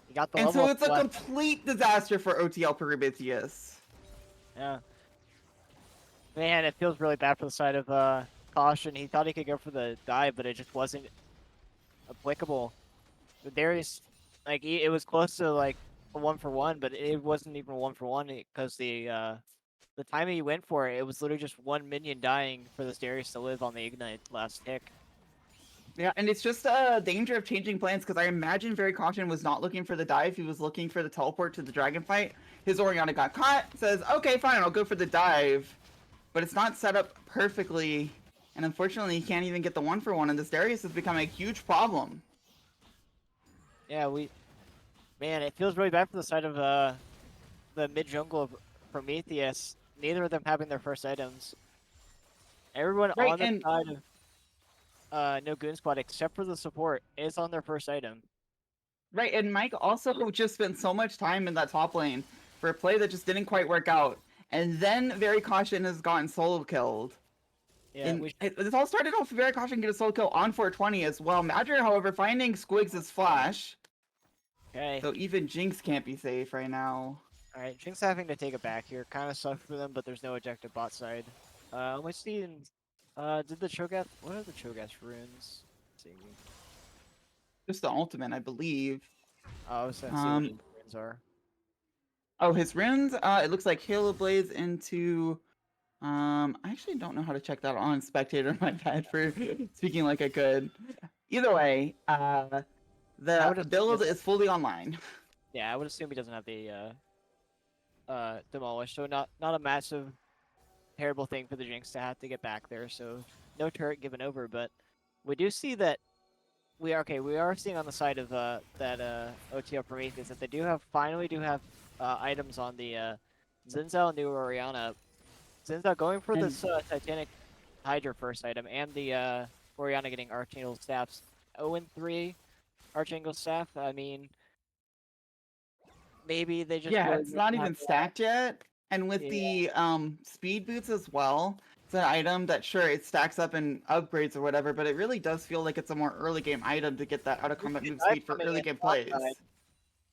He got the and level so it's a complete disaster for OTL Prometheus. Yeah. Man, it feels really bad for the side of Caution. He thought he could go for the dive, but it just wasn't applicable. Darius, like, it was close to like a 1-for-1, but it wasn't even 1-for-1 because the timing he went for it was literally just one minion dying for this Darius to live on the ignite last tick. Yeah, and it's just a danger of changing plans because I imagine Very Caution was not looking for the dive. He was looking for the teleport to the dragon fight. His Oriana got caught, says, okay, fine, I'll go for the dive. But it's not set up perfectly, and unfortunately he can't even get the 1-for-1, and this Darius has become a huge problem. Yeah, man, it feels really bad for the side of the mid jungle of Prometheus. Neither of them having their first items. Everyone on the side of No Goon Squad, except for the support, is on their first item. Right, and Mike also just spent so much time in that top lane for a play that just didn't quite work out. And then Very Caution has gotten solo killed. Yeah, this all started off with Very Caution get a solo kill on 420 as well. Badger, however, finding Squigs' flash. Okay. So even Jinx can't be safe right now. Alright, Jinx having to take it back here. Kind of sucks for them, but there's no objective bot side. Let's see. Did the Cho'Gath? What are the Cho'Gath runes? Let's see. Just the ultimate, I believe. Oh, I was gonna see what the runes are. Oh, his runes, it looks like Halo Blaze into, I actually don't know how to check that on Spectator, my bad for speaking like I could. Either way, the build is fully online. Yeah, I would assume he doesn't have the, Demolish, so not a massive, terrible thing for the Jinx to have to get back there, so no turret given over, but we do see that we are seeing on the side of, that, OTL Prometheus that they finally do have items on the Xin and New Oriana. Xin going for this Titanic Hydra first item, and the Oriana getting Archangel Staffs. 0-3 Archangel Staff, I mean, maybe they just... Yeah, it's not even stacked yet, and with the speed boots as well, it's an item that, sure, it stacks up in upgrades or whatever, but it really does feel like it's a more early game item to get that out-of-combat move speed for early game plays.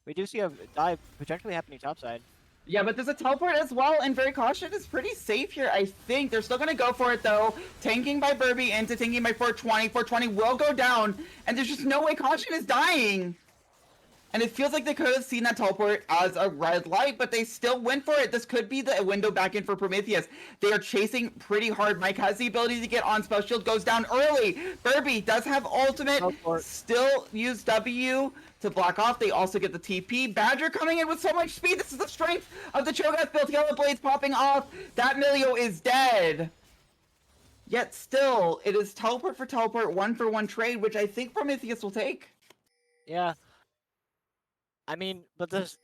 We do see a dive potentially happening topside. Yeah, but there's a teleport as well, and very cautious is pretty safe here, I think. They're still going to go for it, though. Tanking by Burby into tanking by 420. 420 will go down, and there's just no way Caution is dying. And it feels like they could have seen that teleport as a red light, but they still went for it. This could be the window back in for Prometheus. They are chasing pretty hard. Mike has the ability to get on. Spell Shield goes down early. Burby does have ultimate. Still use W to block off. They also get the TP. Badger coming in with so much speed. This is the strength of the Cho'Gath build. Yellow Blades popping off. That Milio is dead. Yet still, it is teleport for teleport, 1-for-1 trade, which I think Prometheus will take. Yeah. I mean, but this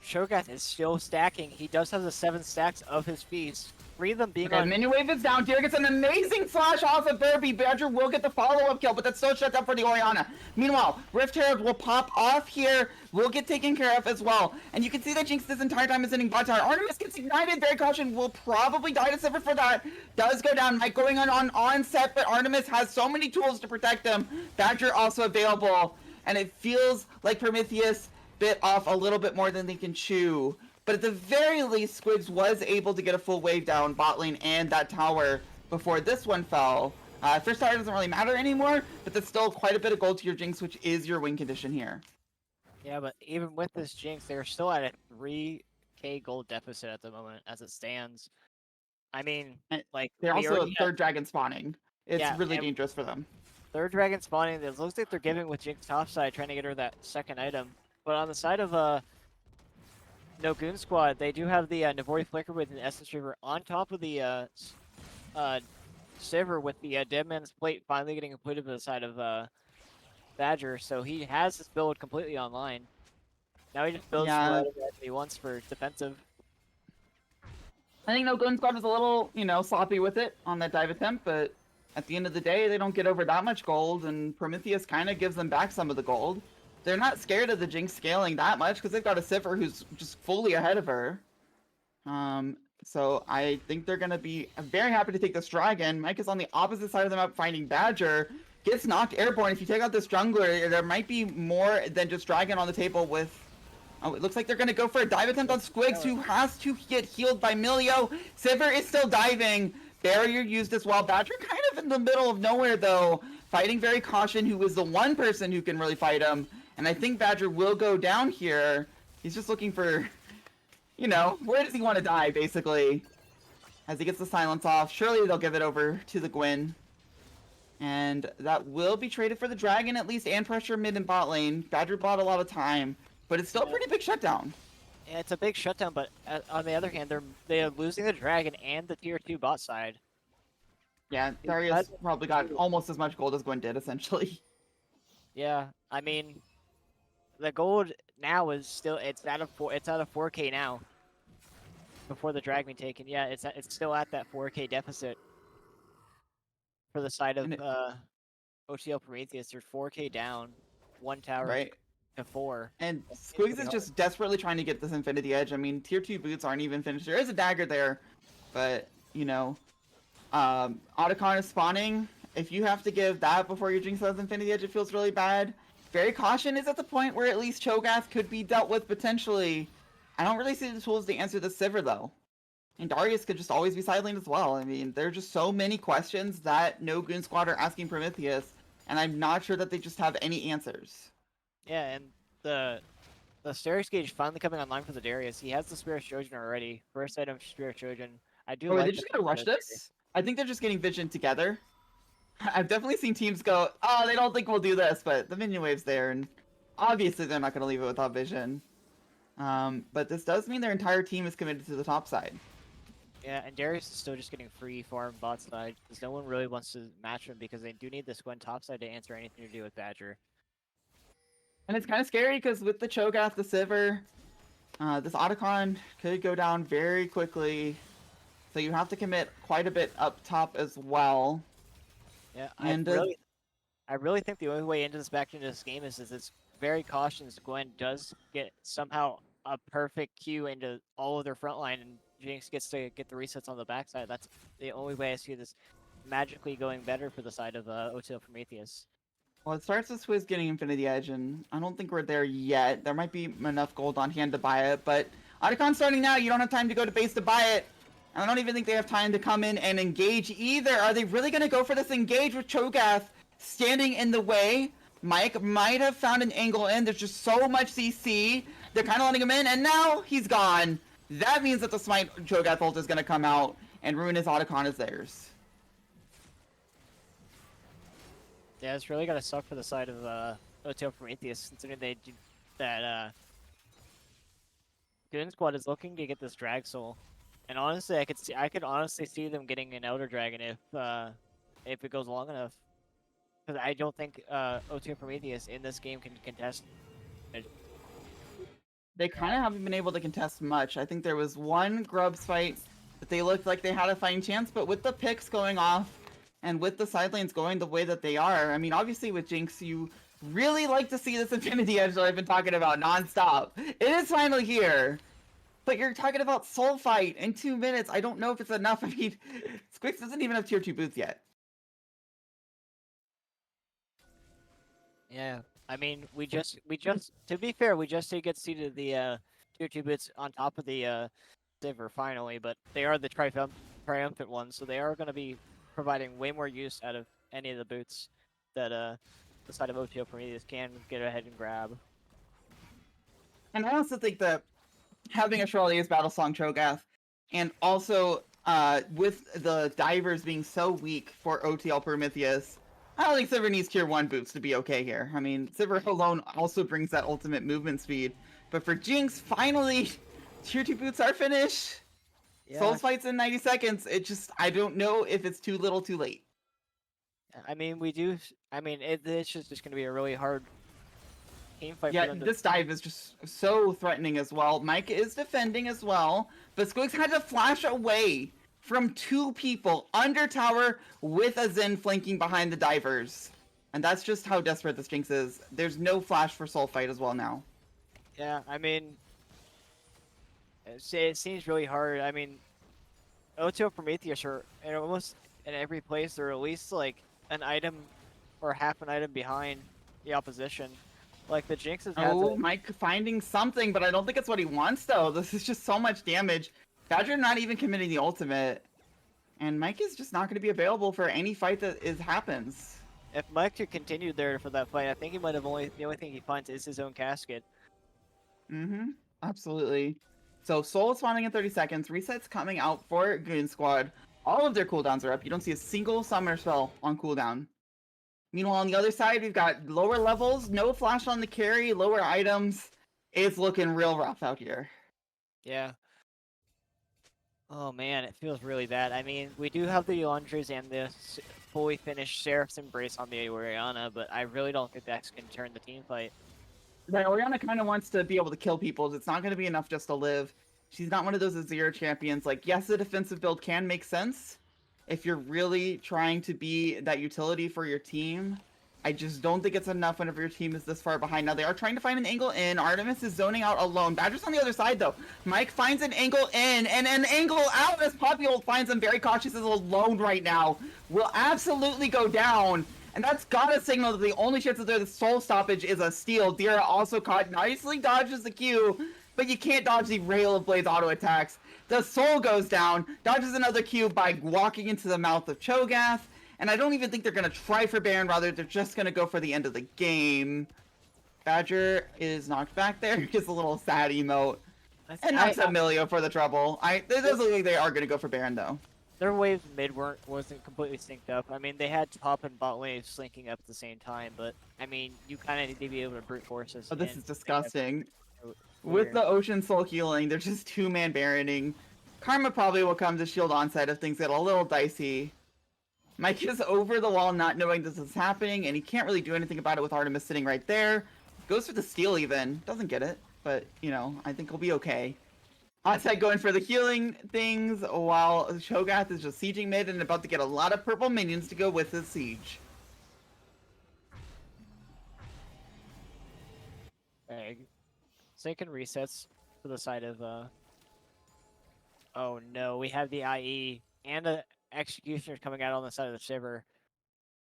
Cho'Gath is still stacking. He does have the 7 stacks of his feast. 3 of them being on. Minion Wave is down. Deer gets an amazing flash off of Burby. Badger will get the follow-up kill, but that's still shut down for the Orianna. Meanwhile, Rift Herald will pop off here. Will get taken care of as well. And you can see that Jinx this entire time is sitting bot tower. Artemis gets ignited. Very Caution will probably die to Sivir for that. Does go down. Mike going on set, but Artemis has so many tools to protect him. Badger also available. And it feels like Prometheus bit off a little bit more than they can chew. But at the very least, Squigs was able to get a full wave down bot lane and that tower before this one fell. First tower doesn't really matter anymore, but that's still quite a bit of gold to your Jinx, which is your win condition here. Yeah, but even with this Jinx, they're still at a 3k gold deficit at the moment as it stands. I mean, like, they're we also already third dragon spawning. It's Yeah, really and- dangerous for them. Third dragon spawning. It looks like they're giving with Jinx topside, trying to get her that second item. But on the side of No Goon Squad, they do have the Navori Flicker with an Essence Reaver on top of the Sivir with the Dead Man's Plate finally getting completed by the side of Badger. So he has his build completely online. Now he just builds Yeah. whatever he wants for defensive. I think No Gun Squad was a little, sloppy with it on that dive attempt, but at the end of the day, they don't get over that much gold, and Prometheus kind of gives them back some of the gold. They're not scared of the Jinx scaling that much because they've got a Sivir who's just fully ahead of her. So I think they're going to be very happy to take this dragon. Mike is on the opposite side of the map fighting Badger. Gets knocked airborne. If you take out this jungler, there might be more than just dragon on the table with... Oh, it looks like they're going to go for a dive attempt on Squigs, who has to get healed by Milio. Sivir is still diving. Barrier used as well. Badger kind of in the middle of nowhere, though. Fighting very Caution, who is the one person who can really fight him. And I think Badger will go down here. He's just looking for, where does he want to die, basically? As he gets the silence off. Surely they'll give it over to the Gwyn. And that will be traded for the dragon, at least, and pressure mid and bot lane. Badger bought a lot of time. But it's still a pretty big shutdown. Yeah, it's a big shutdown, but on the other hand, they're losing the dragon and the tier 2 bot side. Yeah, Darius probably got almost as much gold as Gwen did, essentially. Yeah, I mean, the gold now is still it's at a 4K now. Before the dragon being taken, yeah, it's still at that 4K deficit. For the side of OTL Prometheus, they're 4K down, 1 tower. Right. To 4. And Squigs is just desperately trying to get this Infinity Edge. I mean, tier 2 boots aren't even finished. There is a dagger there, but, Otacon is spawning. If you have to give that before your Jinx has Infinity Edge, it feels really bad. Very Caution is at the point where at least Cho'Gath could be dealt with potentially. I don't really see the tools to answer the Sivir, though. And Darius could just always be sidelined as well. I mean, there are just so many questions that No Goon Squad are asking Prometheus, and I'm not sure that they just have any answers. Yeah, and the Steris Gauge finally coming online for the Darius. He has the Spirit Trojan already. First item Spirit Trojan. I do Are like they just gonna rush this? I think they're just getting Vision together. I've definitely seen teams go, oh, they don't think we'll do this, but the minion wave's there, and obviously they're not gonna leave it without Vision. But this does mean their entire team is committed to the top side. Yeah, and Darius is still just getting free farm bot side, because no one really wants to match him because they do need this Gwen top side to answer anything to do with Badger. And it's kind of scary because with the Cho'Gath, the Sivir, this Otacon could go down very quickly. So you have to commit quite a bit up top as well. Yeah, and I really think the only way into this game is it's very cautious. Gwen does get somehow a perfect Q into all of their front line, and Jinx gets to get the resets on the backside. That's the only way I see this magically going better for the side of OTL Prometheus. Well, it starts with Swizz getting Infinity Edge, and I don't think we're there yet. There might be enough gold on hand to buy it, but Otacon's starting now. You don't have time to go to base to buy it. And I don't even think they have time to come in and engage either. Are they really going to go for this engage with Cho'Gath standing in the way? Mike might have found an angle in. There's just so much CC. They're kind of letting him in, and now he's gone. That means that the Smite Cho'Gath ult is going to come out and ruin his Otacon as theirs. Yeah, it's really gonna suck for the side of OTL Prometheus, considering they do that. Goon Squad is looking to get this Drag Soul, and honestly, I could honestly see them getting an Elder Dragon if it goes long enough. Because I don't think OTL Prometheus in this game can contest. They kind of haven't been able to contest much. I think there was one Grubs fight that they looked like they had a fighting chance, but with the picks going off and with the side lanes going the way that they are, I mean, obviously with Jinx, you really like to see this Infinity Edge that I've been talking about nonstop. It is finally here. But you're talking about Soul Fight in 2 minutes. I don't know if it's enough. I mean, Squix doesn't even have tier 2 boots yet. Yeah, I mean, we just to be fair, we just did get seated the tier 2 bits on top of the Sivir finally, but they are the triumphant ones, so they are going to be providing way more use out of any of the boots that the side of OTL Prometheus can get ahead and grab. And I also think that having a Shirley's Battle Song Cho'Gath, and also with the divers being so weak for OTL Prometheus, I don't think Sivir needs tier 1 boots to be okay here. I mean, Sivir alone also brings that ultimate movement speed. But for Jinx, finally, tier 2 boots are finished. Yeah. Souls fights in 90 seconds. It just, I don't know if it's too little too late. I mean, it's just going to be a really hard team fight. Yeah, this dive is just so threatening as well. Mike is defending as well, but Squigs had to flash away from 2 people under tower with a Zen flanking behind the divers. And that's just how desperate this Jinx is. There's no flash for soul fight as well now. Yeah, I mean, it seems really hard. I mean, OTL Prometheus are almost in every place. They're at least like an item or half an item behind the opposition. Like the Jinx has had Mike finding something, but I don't think it's what he wants though. This is just so much damage. Badger not even committing the ultimate. And Mike is just not going to be available for any fight that happens. If Mike could continue there for that fight, I think he might have the only thing he finds is his own casket. Mm-hmm. Absolutely. So Soul is spawning in 30 seconds. Resets coming out for Goon Squad. All of their cooldowns are up. You don't see a single summoner spell on cooldown. Meanwhile, on the other side, we've got lower levels, no flash on the carry, lower items. It's looking real rough out here. Yeah. Oh man, it feels really bad. I mean, we do have the Ylandres and the fully finished Seraph's Embrace on the Orianna, but I really don't think that's going to turn the team fight. The Orianna kind of wants to be able to kill people. It's not going to be enough just to live. She's not one of those Azir champions. Like, yes, the defensive build can make sense if you're really trying to be that utility for your team. I just don't think it's enough whenever your team is this far behind. Now, they are trying to find an angle in. Artemis is zoning out alone. Badger's on the other side, though. Mike finds an angle in and an angle out as Poppy Ult finds him very cautious, is alone right now. Will absolutely go down. And that's gotta signal that the only chance that the soul stoppage is a steal. Dira also caught, nicely dodges the Q, but you can't dodge the Rail of Blades auto attacks. The soul goes down, dodges another Q by walking into the mouth of Cho'Gath. And I don't even think they're going to try for Baron, rather they're just going to go for the end of the game. Badger is knocked back there, just a little sad emote. And knocks Emilio for the trouble. It does look like they are going to go for Baron, though. Their waves mid wasn't completely synced up. I mean, they had top and bot waves syncing up at the same time, but, I mean, you kind of need to be able to brute force this. Oh, this is disgusting. With the Ocean Soul healing, they're just 2-man Baroning. Karma probably will come to shield onset if things get a little dicey. Mike is over the wall not knowing this is happening, and he can't really do anything about it with Artemis sitting right there. Goes for the steal even. Doesn't get it, but, you know, I think he'll be okay. Onside going for the healing things, while Cho'Gath is just sieging mid and about to get a lot of purple minions to go with his siege. Sync and resets to the side of, Oh no, we have the IE and the Executioners coming out on the side of the Shiver.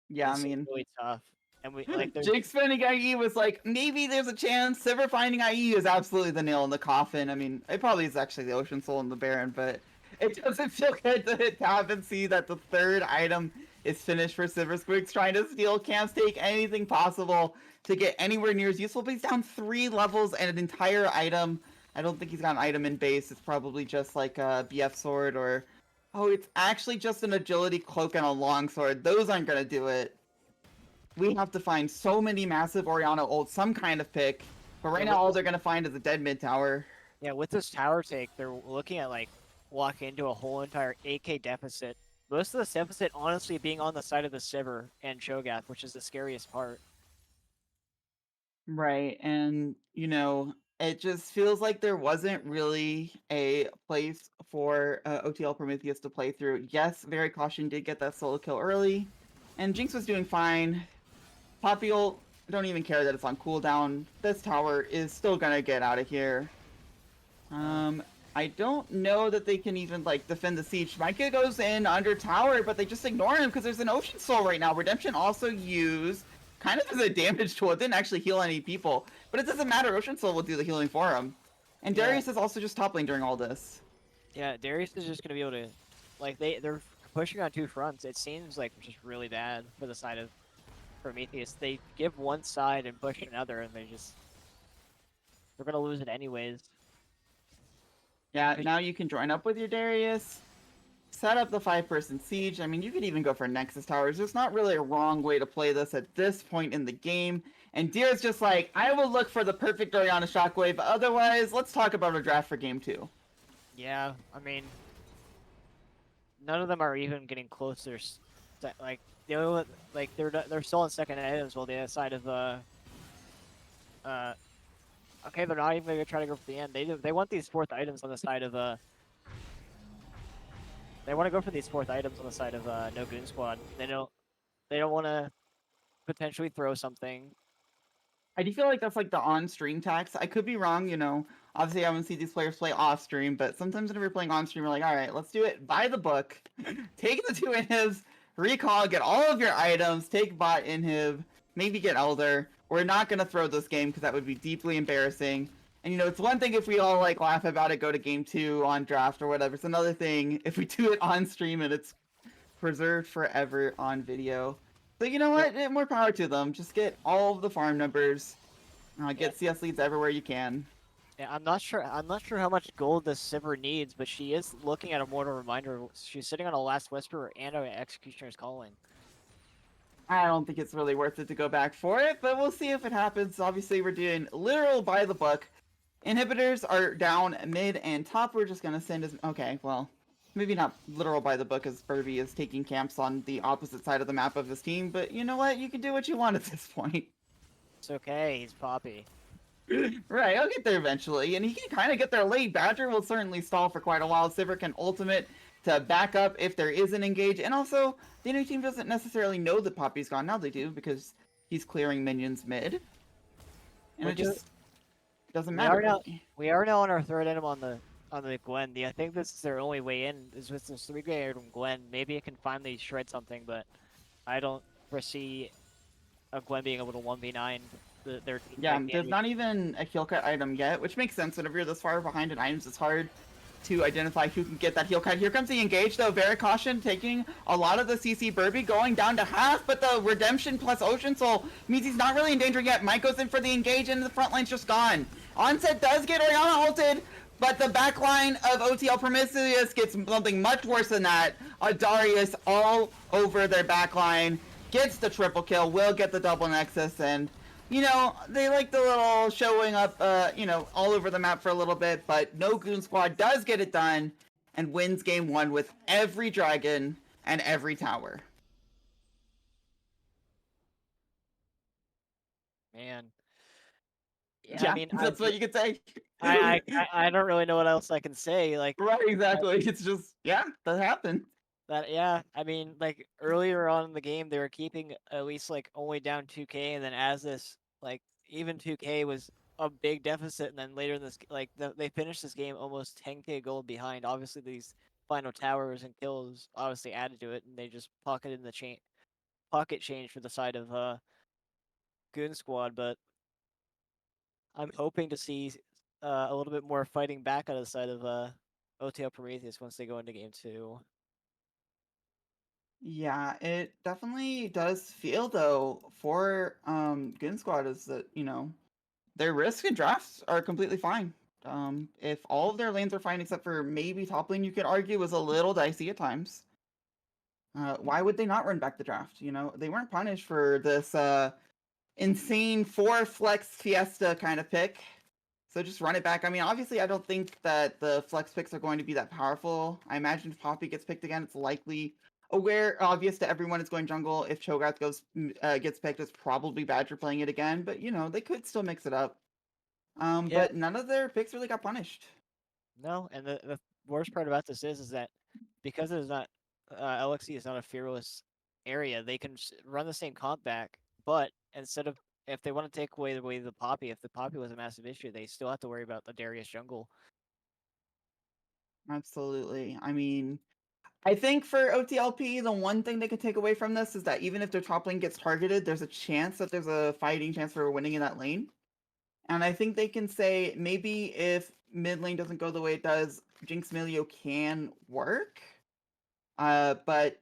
Yeah, This I mean, is really tough. And we like there's Jake spending IE was like, maybe there's a chance. Sivir finding IE is absolutely the nail in the coffin. I mean, it probably is actually the Ocean Soul and the Baron, but it doesn't feel good to hit tab and see that the third item is finished for Sivir. Squig's trying to steal camps, take anything possible to get anywhere near as useful, but he's down 3 levels and an entire item. I don't think he's got an item in base. It's probably just like a BF sword or... Oh, it's actually just an agility cloak and a longsword. Those aren't going to do it. We have to find so many massive Orianna ults, some kind of pick. But right now, all they're going to find is a dead mid tower. yeah, with this tower take, they're looking at like walking into a whole entire 8k deficit. Most of this deficit honestly being on the side of the Sivir and Cho'Gath, which is the scariest part. Right, and, you know, it just feels like there wasn't really a place for OTL Prometheus to play through. Yes, Very Caution did get that solo kill early, and Jinx was doing fine. Poppy ult, don't even care that it's on cooldown. This tower is still gonna get out of here. I don't know that they can even, like, defend the siege. Micah goes in under tower, but they just ignore him because there's an Ocean Soul right now. Redemption also used kind of as a damage tool. It didn't actually heal any people, but it doesn't matter. Ocean Soul will do the healing for him. And Yeah. Darius is also just top lane during all this. Yeah, Darius is just gonna be able to, like they're pushing on 2 fronts. It seems like just really bad for the side of Prometheus. They give one side and push another, and they're gonna lose it anyways. Yeah, now you can join up with your Darius, set up the 5-person siege. I mean, you could even go for Nexus Towers. There's not really a wrong way to play this at this point in the game. And Deer's just like, I will look for the perfect Orianna Shockwave, otherwise, let's talk about a draft for game 2. Yeah, I mean, none of them are even getting closer. Like the only one, like they're still on second items, while the other side of okay, they're not even gonna try to go for the end. They want these 4th items on the side of They want to go for these 4th items on the side of no Goon Squad. They don't want to potentially throw something. I do feel like that's like the on-stream tax. I could be wrong, you know. Obviously, I haven't seen these players play off-stream, but sometimes when we're playing on-stream, we're like, all right, let's do it by the book. Take the 2 inhibs, recall, get all of your items, take bot inhib, maybe get Elder. We're not going to throw this game because that would be deeply embarrassing. And, you know, it's one thing if we all, like, laugh about it, go to game 2 on draft or whatever. It's another thing if we do it on stream and it's preserved forever on video. So, you know what? More power to them. Just get all of the farm numbers. Get CS leads everywhere you can. Yeah, I'm not sure how much gold this Sivir needs, but she is looking at a Mortal Reminder. She's sitting on a Last Whisperer and an Executioner's Calling. I don't think it's really worth it to go back for it, but we'll see if it happens. Obviously, we're doing literal by the book. Inhibitors are down mid and top. We're just going to send as... Okay, well, maybe not literal by the book as Burby is taking camps on the opposite side of the map of his team, but you know what? You can do what you want at this point. It's okay, he's Poppy. Right, I'll get there eventually, and he can kind of get there late. Badger will certainly stall for quite a while. Sivir can ultimate to back up if there is an engage, and also, the enemy team doesn't necessarily know that Poppy's gone. Now they do, because he's clearing minions mid. And it just doesn't matter. We are now on our 3rd item on the Gwen. I think this is their only way in, is with this 3-grade item Gwen. Maybe it can finally shred something, but I don't foresee a Gwen being able to 1v9 their team. Yeah, there's not even a heal cut item yet, which makes sense. Whenever you're this far behind in items, it's hard to identify who can get that heal cut. Here comes the engage, though. Very Caution taking a lot of the CC. Burby going down to half, but the Redemption plus Ocean Soul means he's not really in danger yet. Mike goes in for the engage, and the front line's just gone. Onset does get Orianna ulted, but the back line of OTL Prometheus gets something much worse than that. Darius all over their back line, gets the triple kill, will get the double nexus, and you know, they like the little showing up, you know, all over the map for a little bit, but no Goon Squad does get it done and wins game 1 with every dragon and every tower. Man. Yeah, I mean, that's what you could say. I don't really know what else I can say. Like, right, exactly. It's just, yeah, that happened. Yeah, I mean, like earlier on in the game, they were keeping at least like only down 2k, and then as this, like, even 2k was a big deficit, and then later in this, like, they finished this game almost 10k gold behind. Obviously, these final towers and kills obviously added to it, and they just pocket change for the side of Goon squad, but I'm hoping to see a little bit more fighting back on the side of OTL Prometheus once they go into game 2. Yeah, it definitely does feel though for Goon Squad is that, their risk and drafts are completely fine. If all of their lanes are fine except for maybe top lane, you could argue was a little dicey at times. Why would they not run back the draft? They weren't punished for this insane 4 flex fiesta kind of pick. So just run it back. I mean, obviously, I don't think that the flex picks are going to be that powerful. I imagine if Poppy gets picked again, it's likely obvious to everyone it's going jungle. If Cho'Gath gets picked, it's probably Badger playing it again. But they could still mix it up. Yeah. But none of their picks really got punished. No, and the worst part about this is that because it is not LXC is not a fearless area, they can run the same comp back, but instead of if they want to take away the Poppy, if the Poppy was a massive issue, they still have to worry about the Darius jungle. Absolutely. I mean, I think for OTLP, the one thing they could take away from this is that even if their top lane gets targeted, there's a chance that there's a fighting chance for winning in that lane. And I think they can say maybe if mid lane doesn't go the way it does, Jinx Milio can work. But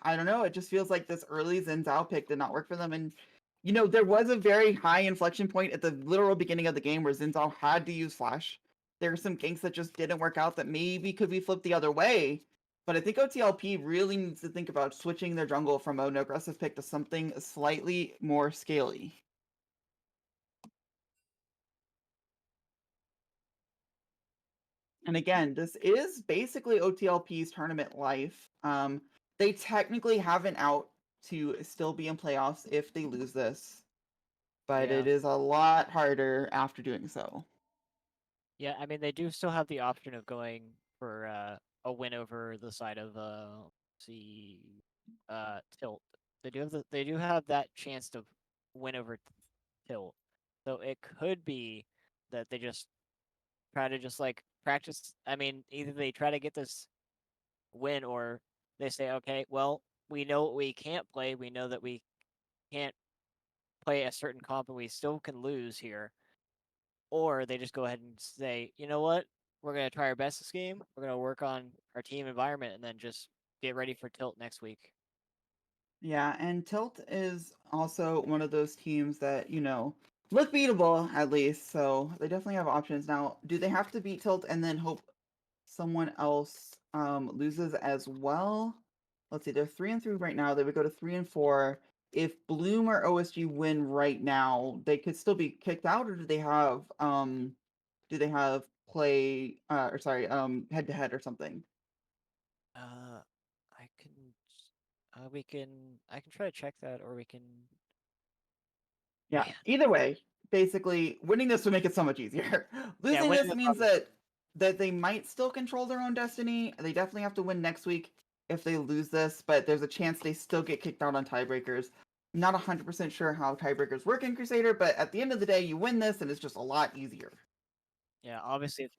I don't know. It just feels like this early Xin Zhao pick did not work for them. And there was a very high inflection point at the literal beginning of the game where Xin Zhao had to use Flash. There were some ganks that just didn't work out that maybe could be flipped the other way. But I think OTLP really needs to think about switching their jungle from an aggressive pick to something slightly more scaly. And again, this is basically OTLP's tournament life. They technically have an out to still be in playoffs if they lose this, but Yeah. it is a lot harder after doing so. Yeah, I mean they do still have the option of going for a win over the side of see Tilt. They do have that chance to win over Tilt. So it could be that they just try to just like practice. I mean, either they try to get this win or they say, okay, well, we know what we can't play. We know that we can't play a certain comp and we still can lose here. Or they just go ahead and say, you know what? We're going to try our best this game. We're going to work on our team environment and then just get ready for Tilt next week. Yeah, and Tilt is also one of those teams that, look beatable at least. So they definitely have options. Now, do they have to beat Tilt and then hope someone else loses as well? Let's see, they're 3-3 right now. They would go to 3-4. If Bloom or OSG win right now, they could still be kicked out, or do they have play or sorry, head to head or something? I can I can try to check that or we can Yeah. Man. Either way, basically, winning this would make it so much easier. Losing winning this this means that they might still control their own destiny. They definitely have to win next week if they lose this, but there's a chance they still get kicked out on tiebreakers. Not 100% sure how tiebreakers work in Crusader, but at the end of the day, you win this and it's just a lot easier. Yeah, obviously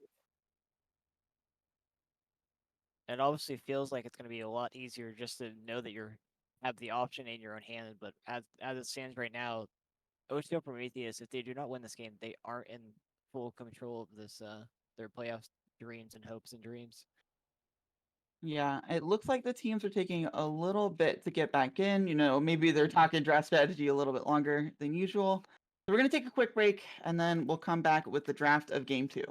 it obviously feels like it's going to be a lot easier just to know that you have the option in your own hand, but as it stands right now, OTL Prometheus, if they do not win this game, they aren't in full control of this their playoff dreams and hopes and dreams. Yeah, it looks like the teams are taking a little bit to get back in. Maybe they're talking draft strategy a little bit longer than usual. So we're going to take a quick break and then we'll come back with the draft of game 2.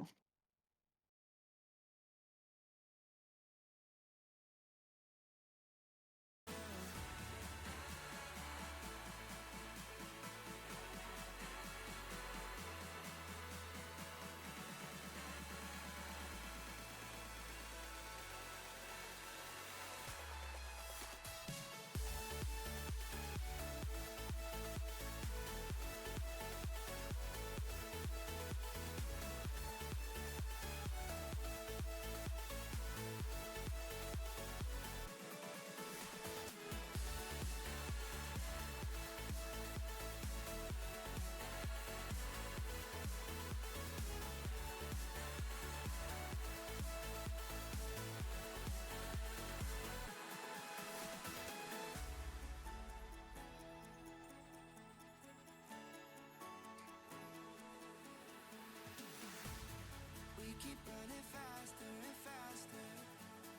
running faster and faster.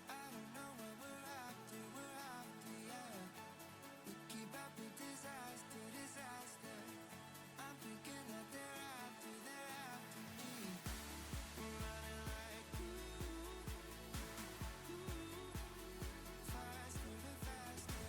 I don't know what we're after, yeah. We keep up with disaster, disaster. I'm thinking that they're after me. We're running like faster and faster. We're running like faster and faster.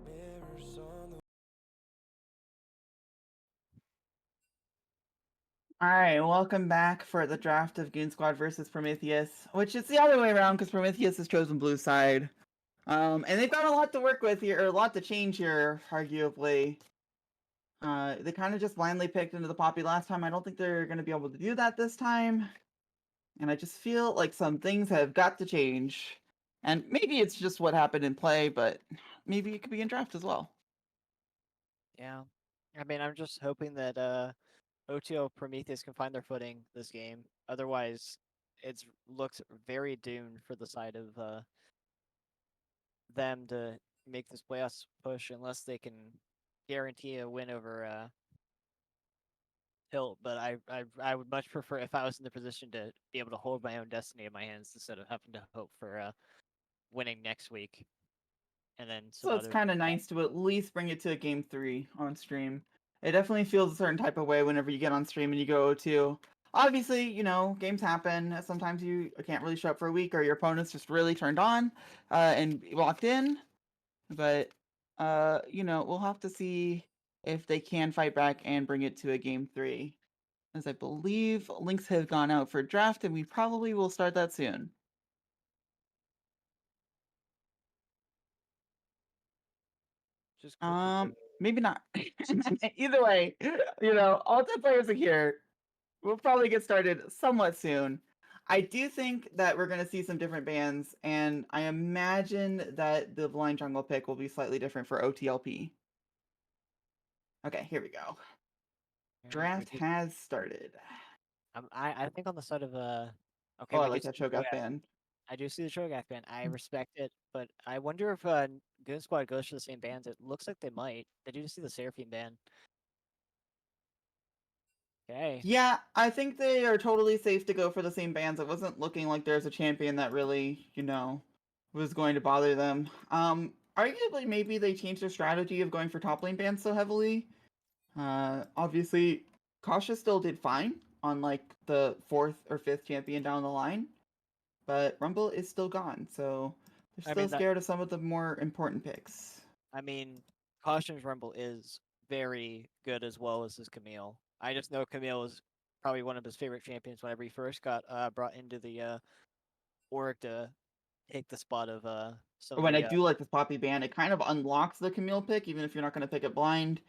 Mirrors on the All right, welcome back for the draft of Goon Squad versus Prometheus, which is the other way around because Prometheus has chosen blue side. And they've got a lot to work with here, or a lot to change here, arguably. They kind of just blindly picked into the Poppy last time. I don't think they're going to be able to do that this time. And I just feel like some things have got to change. And maybe it's just what happened in play, but maybe it could be in draft as well. Yeah. I mean, I'm just hoping that OTL Prometheus can find their footing this game. Otherwise, it looks very doomed for the side of them to make this playoffs push unless they can guarantee a win over Hilt. But I would much prefer if I was in the position to be able to hold my own destiny in my hands instead of having to hope for winning next week. And then some So it's other kind of nice to at least bring it to a game 3 on stream. It definitely feels a certain type of way whenever you get on stream and you go to. Obviously, you know, games happen. Sometimes you can't really show up for a week or your opponent's just really turned on and locked in. But, you know, we'll have to see if they can fight back and bring it to a game 3. As I believe links have gone out for draft and we probably will start that soon. just quickly Maybe not. Either way, you know, all 10 players are here. We'll probably get started somewhat soon. I do think that we're going to see some different bans, and I imagine that the blind jungle pick will be slightly different for OTLP. Okay, here we go. Draft has started. I think on the side of okay, Oh, I we like do that see the Cho'Gath ban. I do see the Cho'Gath ban. I Mm. respect it, but I wonder if Goon Squad goes for the same bans. It looks like they might. I do see the Seraphine ban. Okay. Yeah, I think they are totally safe to go for the same bans. It wasn't looking like there's a champion that really, you know, was going to bother them. Arguably, maybe they changed their strategy of going for top lane bans so heavily. Obviously, Kasha still did fine on like the 4th or 5th champion down the line, but Rumble is still gone, so they're I still mean, scared of some of the more important picks. I mean, Caution's Rumble is very good as well as his Camille. I just know Camille is probably one of his favorite champions whenever he first got brought into the org to take the spot of some of When I the do like this Poppy ban, it kind of unlocks the Camille pick, even if you're not going to pick it blind.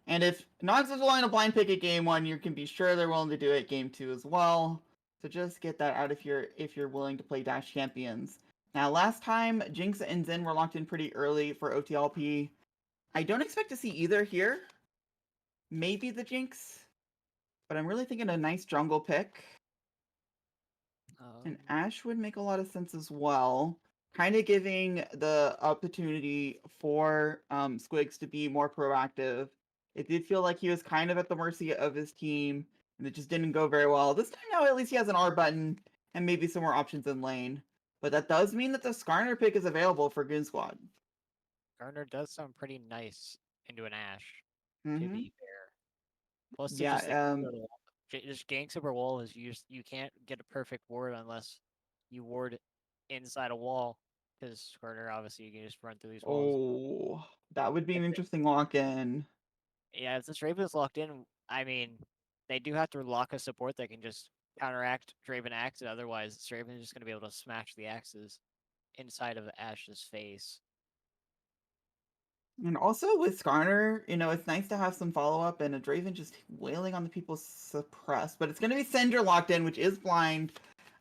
And if Nox is willing to blind pick it game 1, you can be sure they're willing to do it game 2 as well. So just get that out if you're willing to play Dash champions. Now, last time Jinx and Zen were locked in pretty early for OTLP. I don't expect to see either here. Maybe the Jinx, but I'm really thinking a nice jungle pick. And Ashe would make a lot of sense as well. Kind of giving the opportunity for Squigs to be more proactive. It did feel like he was kind of at the mercy of his team, and it just didn't go very well. This time now, at least he has an R button and maybe some more options in lane. But that does mean that the Skarner pick is available for Goon Squad. Garner does sound pretty nice into an Ashe, to Mm-hmm. be fair. Plus, to Yeah, just just gang super wall is you can't get a perfect ward unless you ward inside a wall. Because Garner, obviously, you can just run through these walls. oh, that would be an interesting lock-in. Yeah, if this Draven is locked in, I mean, they do have to lock a support that can just counteract Draven Axe. Otherwise, Draven is just going to be able to smash the axes inside of Ashe's face. And also with Skarner, it's nice to have some follow-up and a Draven just wailing on the people suppressed. But it's going to be Cinder locked in, which is blind.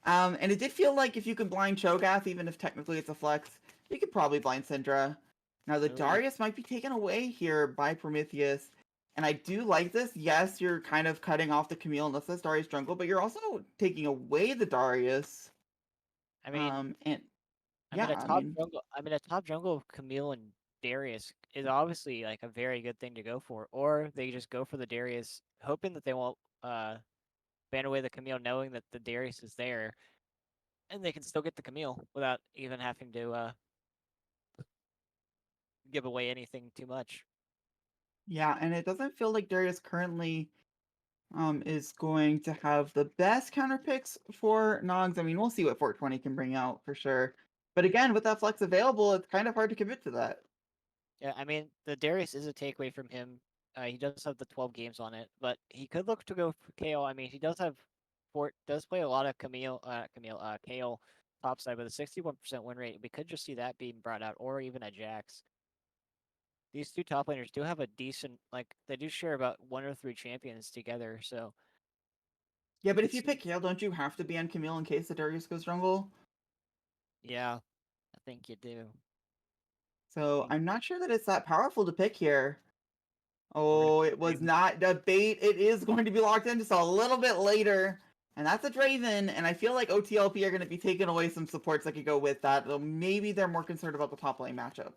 And it did feel like if you could blind Cho'Gath, even if technically it's a flex, you could probably blind Syndra. Now the Darius might be taken away here by Prometheus. And I do like this. Yes, you're kind of cutting off the Camille unless that's Darius jungle, but you're also taking away the Darius. I mean, And I yeah, mean, a top jungle of Camille and Darius is obviously like a very good thing to go for. Or they just go for the Darius, hoping that they won't ban away the Camille, knowing that the Darius is there, and they can still get the Camille without even having to give away anything too much. yeah, and it doesn't feel like Darius currently is going to have the best counter picks for Nogs. I mean, we'll see what 420 can bring out for sure. But again, with that flex available, it's kind of hard to commit to that. Yeah, I mean, the Darius is a takeaway from him. He does have the 12 games on it, but he could look to go for KO. I mean, he does have does play a lot of KO topside with a 61% win rate. We could just see that being brought out, or even a Jax. These two top laners do have a decent, they do share about 1 or 3 champions together, so. Yeah, but if you pick Kale, don't you have to be on Camille in case the Darius goes jungle? Yeah, I think you do. So I'm not sure that it's that powerful to pick here. Oh, it was not the bait. It is going to be locked in just a little bit later. And that's a Draven, and I feel like OTLP are going to be taking away some supports that could go with that. So maybe they're more concerned about the top lane matchup.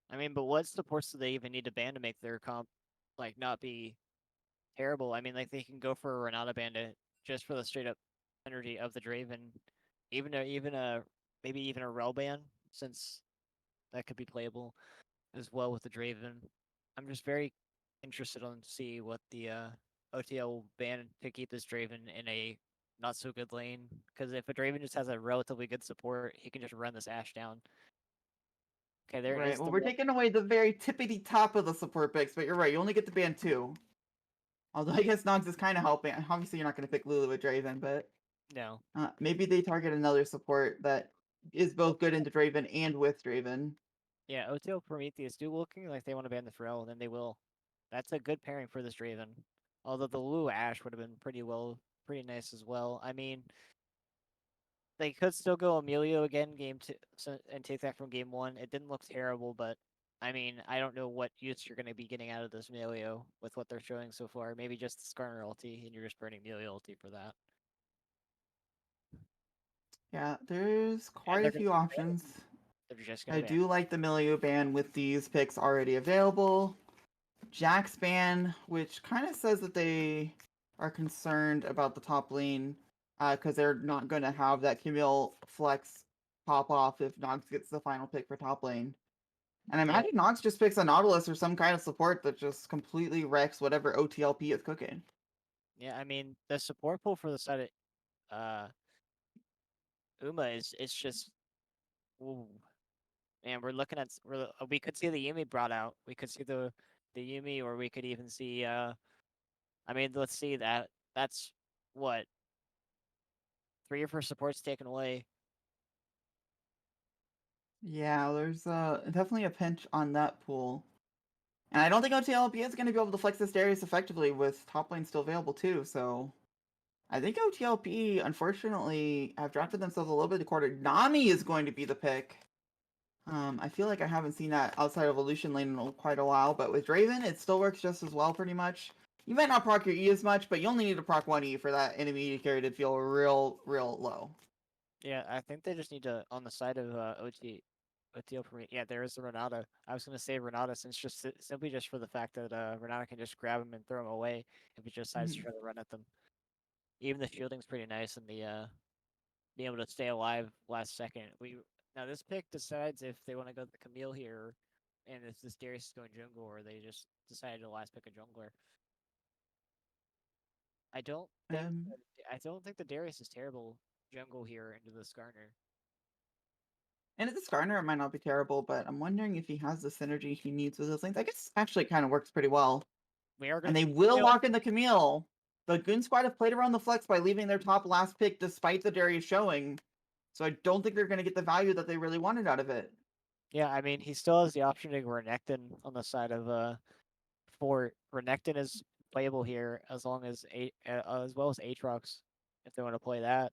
I mean, but what supports do they even need to ban to make their comp, not be terrible? I mean, they can go for a Renata Bandit just for the straight up energy of the Draven. Maybe even a Rel ban, since that could be playable as well with the Draven. I'm just very interested to see what the OTL will ban to keep this Draven in a not so good lane. Because if a Draven just has a relatively good support, he can just run this Ashe down. Okay, there right. is. Well, we're taking away the very tippity top of the support picks, but you're right. You only get to ban 2. Although I guess Nogs is kind of helping. Obviously, you're not going to pick Lulu with Draven, but No. maybe they target another support that is both good into Draven and with Draven. Yeah, OTL Prometheus do looking like they want to ban the Pharrell, and then they will. That's a good pairing for this Draven. Although the Lulu Ashe would have been pretty nice as well. I mean, they could still go Emilio again, game 2, and take that from game 1. It didn't look terrible, but I mean, I don't know what use you're going to be getting out of this Emilio with what they're showing so far. Maybe just the Skarner ulti, and you're just burning Emilio ulti for that. Yeah, there's quite a few options. They're just going I to do like the Milieu ban with these picks already available. Jax ban, which kind of says that they are concerned about the top lane because they're not going to have that Camille flex pop off if Nox gets the final pick for top lane. And I imagine Nox just picks a Nautilus or some kind of support that just completely wrecks whatever OTLP is cooking. Yeah, I mean, the support pool for the side of Uma is just. Ooh. And we're looking at we could see the Yumi brought out. We could see the Yumi, or we could even see I mean, let's see that. That's what 3 of her supports taken away. Yeah, there's definitely a pinch on that pool. And I don't think OTLP is going to be able to flex this Darius effectively with top lane still available too, so I think OTLP, unfortunately, have drafted themselves a little bit quarter. Nami is going to be the pick. I feel like I haven't seen that outside of Illusion Lane in quite a while, but with Draven, it still works just as well, pretty much. You might not proc your E as much, but you only need to proc one E for that enemy carry to feel real low. Yeah, I think they just need to on the side of OTL for me. Yeah, there is the Renata. I was gonna say Renata since simply just for the fact that Renata can just grab him and throw him away if he just decides to try to run at them. Even the shielding's pretty nice and the being able to stay alive last second. Now this pick decides if they want to go the Camille here, and if this Darius is going jungle, or they just decided to last pick a jungler. I don't think Um, I don't think the Darius is terrible jungle here into the Skarner. and at the Skarner, it might not be terrible, but I'm wondering if he has the synergy he needs with those things. I guess actually it kind of works pretty well. We are And gonna they see will Camille. lock in the Camille. The Goon Squad have played around the flex by leaving their top last pick despite the Darius showing. So I don't think they're going to get the value that they really wanted out of it. Yeah, I mean he still has the option to go Renekton on the side of for Renekton is playable here as long as as well as Aatrox if they want to play that.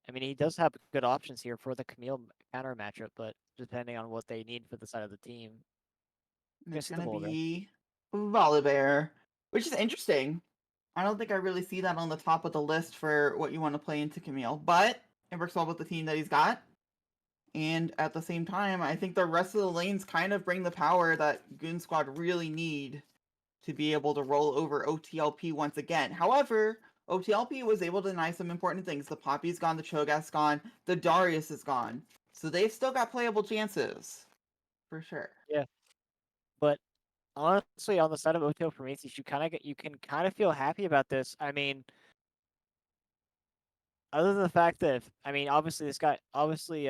I mean, he does have good options here for the Camille counter matchup, but depending on what they need for the side of the team, And gonna it's see going the to Volibear. be Volibear, which is interesting. I don't think I really see that on the top of the list for what you want to play into Camille, but it works well with the team that he's got. And at the same time, I think the rest of the lanes kind of bring the power that Goon Squad really need to be able to roll over OTLP once again. However, OTLP was able to deny some important things. The Poppy's gone, the Cho'Gath's gone, the Darius is gone. So they've still got playable chances. For sure. Yeah, but honestly, on the side of OTL Prometheus, you can kind of feel happy about this. I mean, other than the fact that I mean, obviously this guy obviously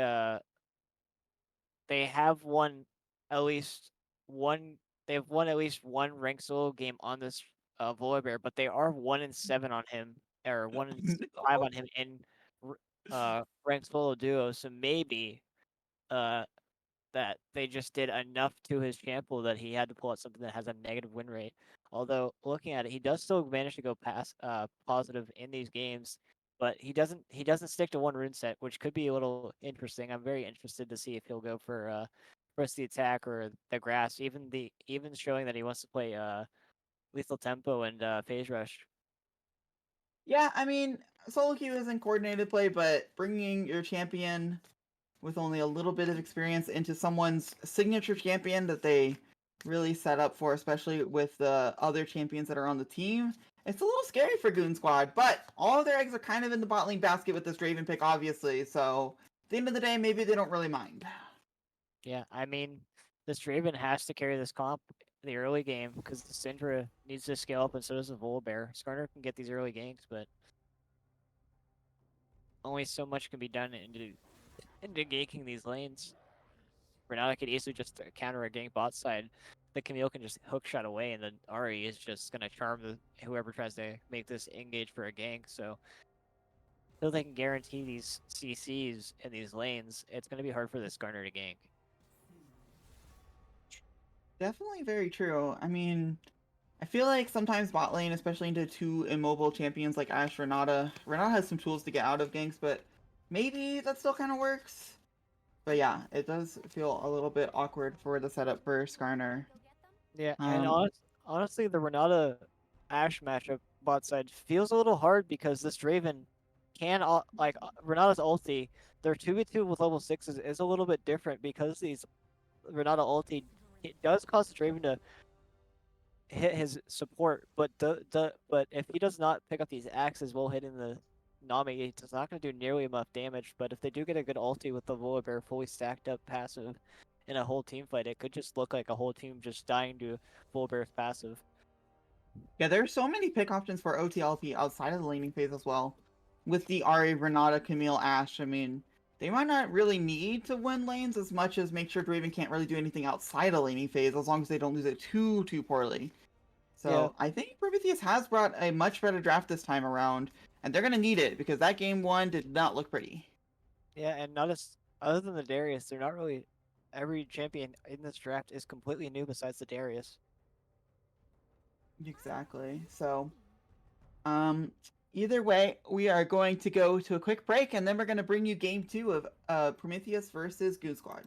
they have won at least one they've won at least one ranked solo game on this Volibear, but they are 1-7 on him or 1-5 on him in ranked solo duo. So maybe uh that they just did enough to his sample that he had to pull out something that has a negative win rate. Although looking at it, he does still manage to go past positive in these games, but he doesn't stick to one rune set, which could be a little interesting. I'm very interested to see if he'll go for first the attack or the grass, even showing that he wants to play lethal tempo and phase rush. Yeah, I mean, solo queue isn't coordinated play, but bringing your champion with only a little bit of experience into someone's signature champion that they really set up for, especially with the other champions that are on the team. It's a little scary for Goon Squad, but all of their eggs are kind of in the bot lane basket with this Draven pick, obviously. So at the end of the day, maybe they don't really mind. Yeah, I mean, this Draven has to carry this comp in the early game because the Syndra needs to scale up and so does the Volibear. Skarner can get these early ganks, but only so much can be done into ganking these lanes. Renata could easily just counter a gank bot side. The Camille can just hook shot away, and then Ari is just gonna charm whoever tries to make this engage for a gank. So until they can guarantee these CCs in these lanes, it's gonna be hard for this Skarner to gank. Definitely very true. I mean, I feel like sometimes bot lane, especially into two immobile champions like Ashe, Renata has some tools to get out of ganks, but maybe that still kind of works. But yeah, it does feel a little bit awkward for the setup for Skarner. Yeah, and Um, honestly, the Renata Ashe matchup bot side feels a little hard because this Draven can Renata's ulti. Their 2v2 with level 6 is a little bit different because these Renata ulti it does cause the Draven to hit his support, but but if he does not pick up these axes while hitting the Nami, it's not going to do nearly enough damage. But if they do get a good ulti with the Volibear fully stacked up passive in a whole team fight, it could just look like a whole team just dying to Volibear's passive. yeah, there are so many pick options for OTLP outside of the laning phase as well. With the Ari, Renata, Camille, Ashe, I mean, they might not really need to win lanes as much as make sure Draven can't really do anything outside of laning phase as long as they don't lose it too poorly. Yeah, So I think Prometheus has brought a much better draft this time around, and they're gonna need it because that game one did not look pretty. yeah, and not as other than the Darius, they're not really every champion in this draft is completely new besides the Darius. Exactly. So, um, Either way, we are going to go to a quick break, and then we're going to bring you game 2 of Prometheus versus Goon Squad.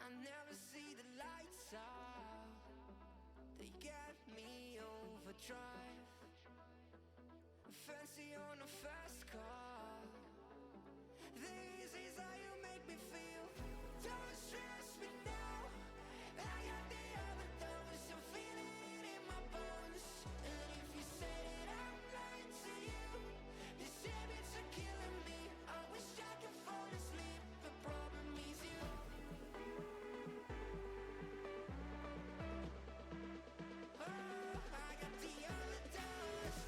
I never see the lights out. They get me overdrive. Fancy on a fast car. This is how you make me feel. Don't stress me now. I got the overdose. I'm feeling it in my bones. And if you say that I'm lying to you, these habits are killing me. I wish I could fall asleep. The problem is you. Oh, I got the overdose.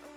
Oh,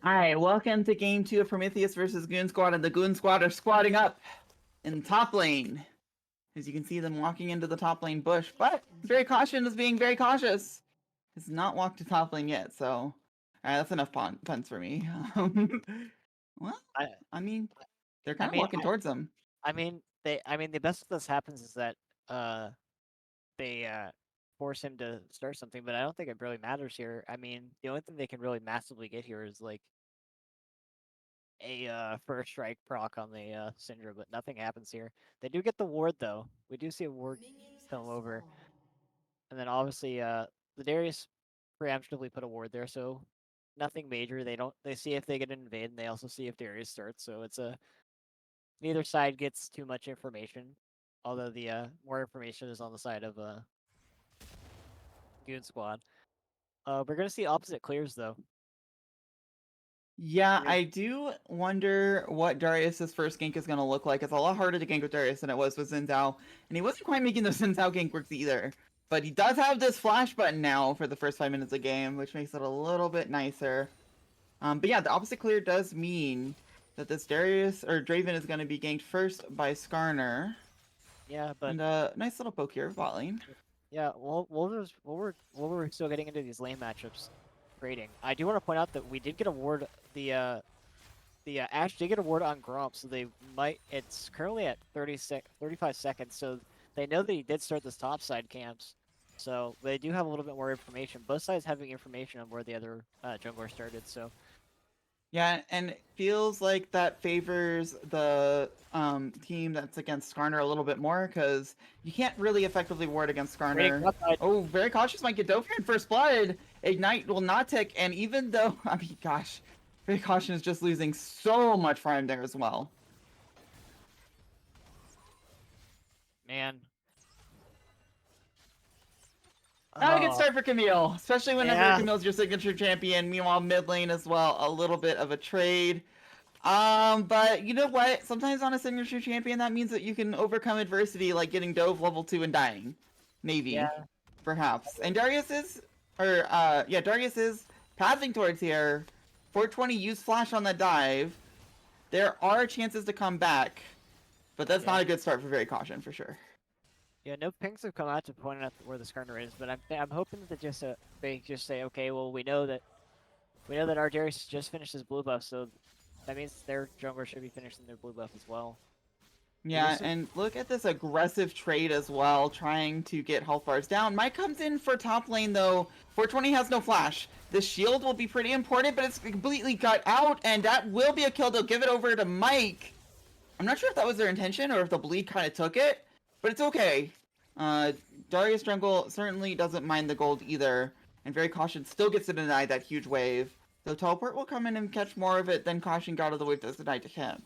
All right, welcome to game 2 of Prometheus versus Goon Squad, and the Goon Squad are squatting up in top lane. As you can see them walking into the top lane bush, but Very Caution is being very cautious. Has not walked to top lane yet, so... All right, that's enough puns for me. Well, I mean, they're kind of walking towards them. I mean, the best of this happens is that they force him to start something, but I don't think it really matters here. I mean, the only thing they can really massively get here is like a first strike proc on the Syndra, but nothing happens here. They do get the ward though. We do see a ward come over, and then obviously the Darius preemptively put a ward there, so nothing major. They see if they get an invade, and they also see if Darius starts. So it's neither side gets too much information, although the more information is on the side of Goon Squad. We're gonna see opposite clears though. Yeah, I do wonder what Darius's first gank is going to look like. It's a lot harder to gank with Darius than it was with Xin Zhao, and he wasn't quite making those Xin Zhao gank works either. But he does have this flash button now for the first 5 minutes of game, which makes it a little bit nicer. But yeah, the opposite clear does mean that this Darius or Draven is going to be ganked first by Skarner. Yeah, but And a nice little poke here of bot lane. yeah, while we're still getting into these lane matchups, trading. I do want to point out that we did get a ward. The Ashe did get a ward on Gromp, so they might. It's currently at 35 seconds, so they know that he did start this top side camps. So they do have a little bit more information. Both sides having information on where the other jungler started. So Yeah, and it feels like that favors the team that's against Skarner a little bit more because you can't really effectively ward against Great Skarner. upside. Oh, very cautious might get Dove here in first blood. Ignite will not tick, and even though I mean, gosh, very cautious is just losing so much farm there as well. Man. Not a good Oh, start for Camille, especially whenever Yeah. Camille's your signature champion. Meanwhile, mid lane as well, a little bit of a trade. But you know what? Sometimes on a signature champion, that means that you can overcome adversity, like getting Dove level 2 and dying. Maybe. Yeah. Perhaps. And Darius is, Darius is pathing towards here. 420 use flash on the dive. There are chances to come back, but that's not a good start for very caution for sure. Yeah, no pings have come out to point out where the Skarner is, but I'm hoping that they just say, okay, well we know that our Darius just finished his blue buff, so that means their jungler should be finishing their blue buff as well. Yeah, and look at this aggressive trade as well, trying to get health bars down. Mike comes in for top lane though. 420 has no flash. The shield will be pretty important, but it's completely cut out, and that will be a kill. They'll give it over to Mike. I'm not sure if that was their intention or if the bleed kind of took it, but it's okay. Darius Jungle certainly doesn't mind the gold either, and very Caution still gets to deny that huge wave. So Teleport will come in and catch more of it than Caution got of the wave does deny to him.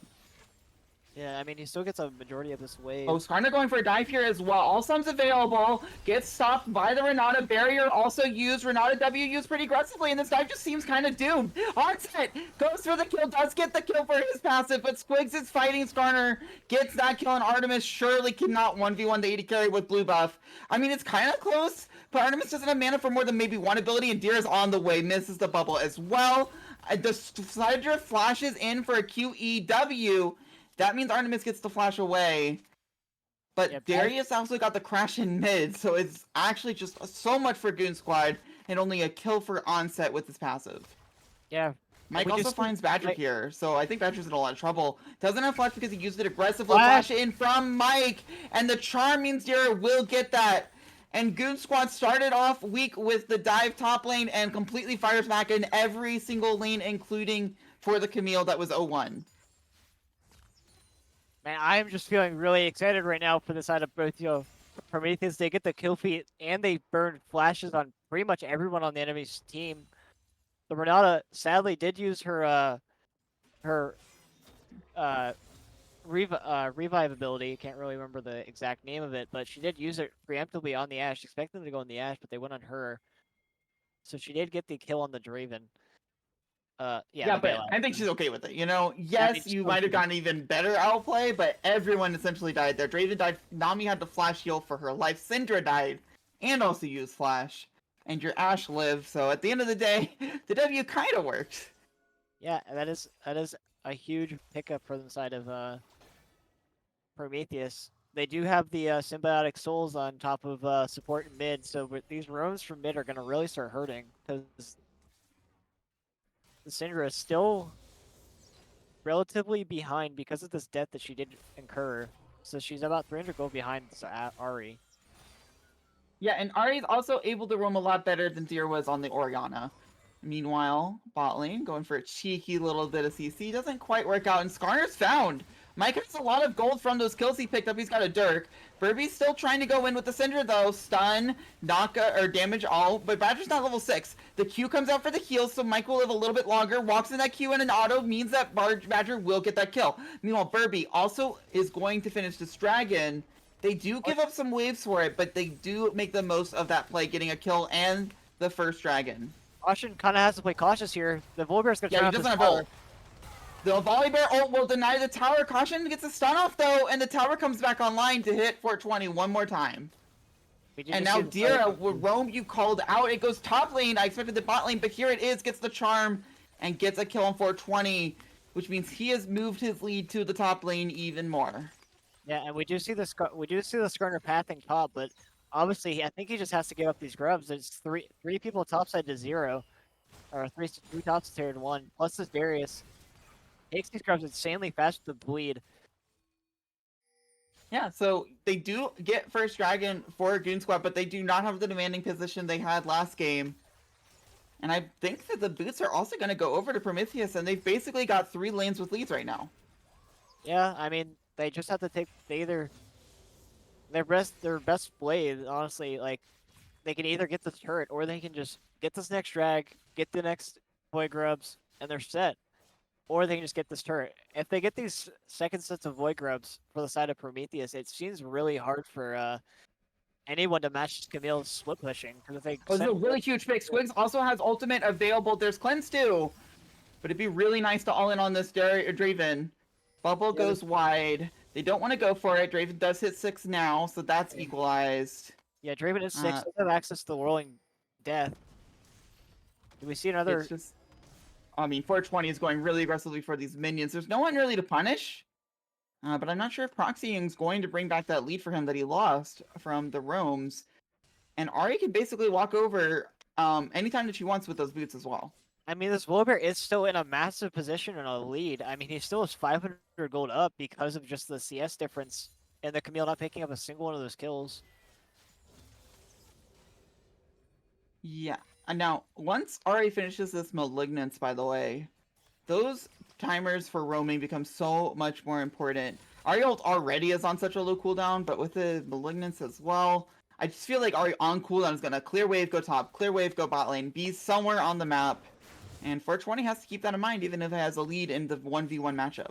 Yeah, I mean he still gets a majority of this wave. Oh, Skarner going for a dive here as well. All sums available. Gets stopped by the Renata. Barrier also used. Renata W used pretty aggressively, and this dive just seems kind of doomed. Onset goes for the kill. Does get the kill for his passive, but Squigs is fighting Skarner. Gets that kill, and Artemis surely cannot 1v1 the AD carry with blue buff. I mean, it's kind of close, but Artemis doesn't have mana for more than maybe one ability, and Deer's on the way. Misses the bubble as well. The Slydra flashes in for a QEW. That means Artemis gets to flash away. But Yeah, Darius also got the crash in mid, so it's actually just so much for Goon Squad, and only a kill for Onset with his passive. Yeah. Mike We also just- finds Badger Mike- here, so I think Badger's in a lot of trouble. Doesn't have flash because he used it aggressively. Flash. Flash in from Mike, and the charm means Dira will get that. And Goon Squad started off weak with the dive top lane and completely fires back in every single lane, including for the Camille that was 0-1. Man, I'm just feeling really excited right now for the side of both, Prometheus. They get the kill feed and they burn flashes on pretty much everyone on the enemy's team. The Renata sadly did use her revive ability. Can't really remember the exact name of it, but she did use it preemptively on the Ashe. Expected them to go on the Ashe, but they went on her. So she did get the kill on the Draven. Yeah, the but bailout. I think she's okay with it. You know, yes, you might have gotten even better outplay, but everyone essentially died there. Draven died. Nami had to flash heal for her life. Syndra died, and also used flash. And your Ashe lived. So at the end of the day, the W kind of worked. Yeah, that is a huge pickup for the side of Prometheus. They do have the symbiotic souls on top of support and mid, so these roams from mid are going to really start hurting because the Syndra is still relatively behind because of this death that she did incur. So she's about 300 gold behind Ari. Yeah, and Ari's also able to roam a lot better than Deer was on the Orianna. Meanwhile, bot lane going for a cheeky little bit of CC doesn't quite work out, and Skarner's found. Mike has a lot of gold from those kills he picked up. He's got a Dirk. Burby's still trying to go in with the Syndra though. Stun, knock, or damage all, but Badger's not level 6. The Q comes out for the heal, so Mike will live a little bit longer. Walks in that Q and an auto means that Badger will get that kill. Meanwhile, Burby also is going to finish this dragon. They do give up some waves for it, but they do make the most of that play, getting a kill and the first dragon. Caution kind of has to play cautious here. The Volibear's going to Yeah, turn he off doesn't his have tower. ult. The Volleybear ult will deny the tower. Caution gets a stun off though, and the tower comes back online to hit 420 one more time. And now Dira, Rome you called out. It goes top lane. I expected the bot lane, but here it is. Gets the charm and gets a kill on 420, which means he has moved his lead to the top lane even more. Yeah, and we do see the Skarner pathing top, but obviously I think he just has to give up these grubs. It's three people topside to 0, or three topside to 1, plus this Darius takes these grubs insanely fast with the bleed. Yeah, so they do get first dragon for Goon Squad, but they do not have the demanding position they had last game. And I think that the boots are also going to go over to Prometheus, and they've basically got 3 lanes with leads right now. Yeah, I mean, they just have to take either their best blade. Honestly, like they can either get this turret or they can just get this next drag, get the next void grubs, and they're set. Or they can just get this turret. If they get these second sets of void grubs for the side of Prometheus, it seems really hard for anyone to match Camille's split pushing. Because if they Oh, this is a really huge pick. Squigs also has ultimate available. There's cleanse too. But it'd be really nice to all in on this Draven. Bubble goes wide. They don't want to go for it. Draven does hit 6 now, so that's equalized. Yeah, Draven is 6. They have access to the rolling death. Do we see another? It's just, I mean, 420 is going really aggressively for these minions. There's no one really to punish. But I'm not sure if Proxying's going to bring back that lead for him that he lost from the roams. And Ari can basically walk over anytime that she wants with those boots as well. I mean, this Wolbear is still in a massive position and a lead. I mean, he still has 500 gold up because of just the CS difference and the Camille not picking up a single one of those kills. Yeah. And now, once Ari finishes this Malignance, by the way, those timers for roaming become so much more important. Ari ult already is on such a low cooldown, but with the Malignance as well, I just feel like Ari on cooldown is going to clear wave, go top, clear wave, go bot lane, be somewhere on the map. And 420 has to keep that in mind, even if it has a lead in the 1v1 matchup.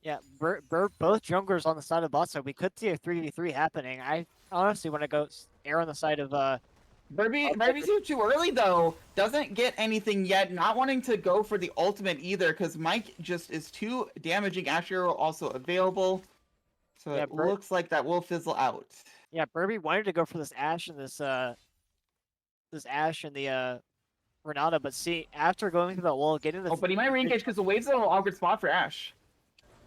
Yeah, both junglers on the side of bot side. We could see a 3v3 happening. I honestly want to go err on the side of Burby's here too early though. Doesn't get anything yet. Not wanting to go for the ultimate either, because Mike just is too damaging. Ash Arrow also available, so yeah, it looks like that will fizzle out. Yeah, Burby wanted to go for this Ash and this Ash and the Renata, but see, after going through that wall, getting the but he might re-engage because the wave's in an awkward spot for Ash.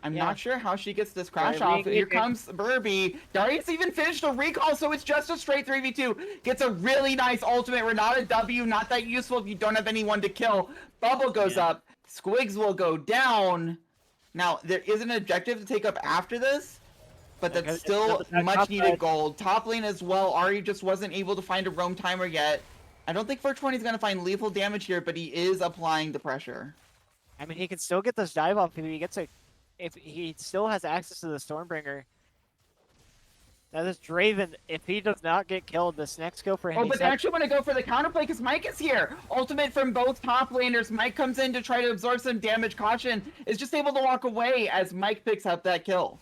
I'm not sure how she gets this crash off. Here comes Burby. Darius even finished a recall, so it's just a straight 3v2. Gets a really nice ultimate. Renata W, not that useful if you don't have anyone to kill. Bubble goes up. Squigs will go down. Now, there is an objective to take up after this, but that's still much needed gold. Top lane as well. Ari just wasn't able to find a roam timer yet. I don't think 420 is going to find lethal damage here, but he is applying the pressure. I mean, he can still get this dive off if he gets a... If he still has access to the Stormbringer. Now this Draven, if he does not get killed, this next kill for him... Oh, but they actually want to go for the counterplay because Mike is here. Ultimate from both top laners. Mike comes in to try to absorb some damage. Caution is just able to walk away as Mike picks up that kill.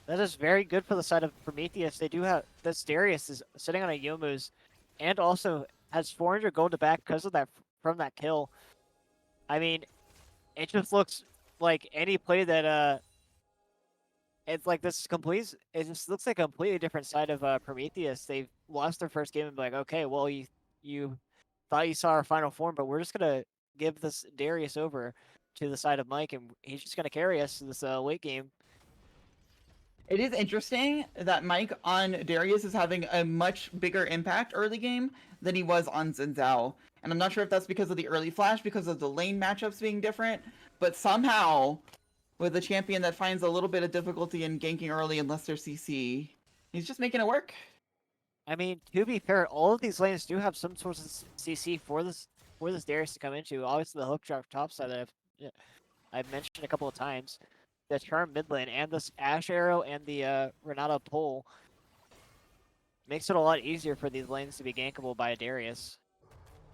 That is very good for the side of Prometheus. They do have... This Darius is sitting on a Youmuu's and also has 400 gold to back because of that, from that kill. I mean, it just looks like any play that it's like this complete. It just looks like a completely different side of Prometheus. They've lost their first game and be like, okay, well you thought you saw our final form, but we're just gonna give this Darius over to the side of Mike, and he's just gonna carry us to this late game. It is interesting that Mike on Darius is having a much bigger impact early game than he was on Xin Zhao. And I'm not sure if that's because of the early flash, because of the lane matchups being different, but somehow, with a champion that finds a little bit of difficulty in ganking early unless they're CC, he's just making it work. I mean, to be fair, all of these lanes do have some sort of CC for this Darius to come into. Obviously, the hook drop top side that I've mentioned a couple of times. The charm mid lane and this Ash Arrow and the Renata pull makes it a lot easier for these lanes to be gankable by Darius.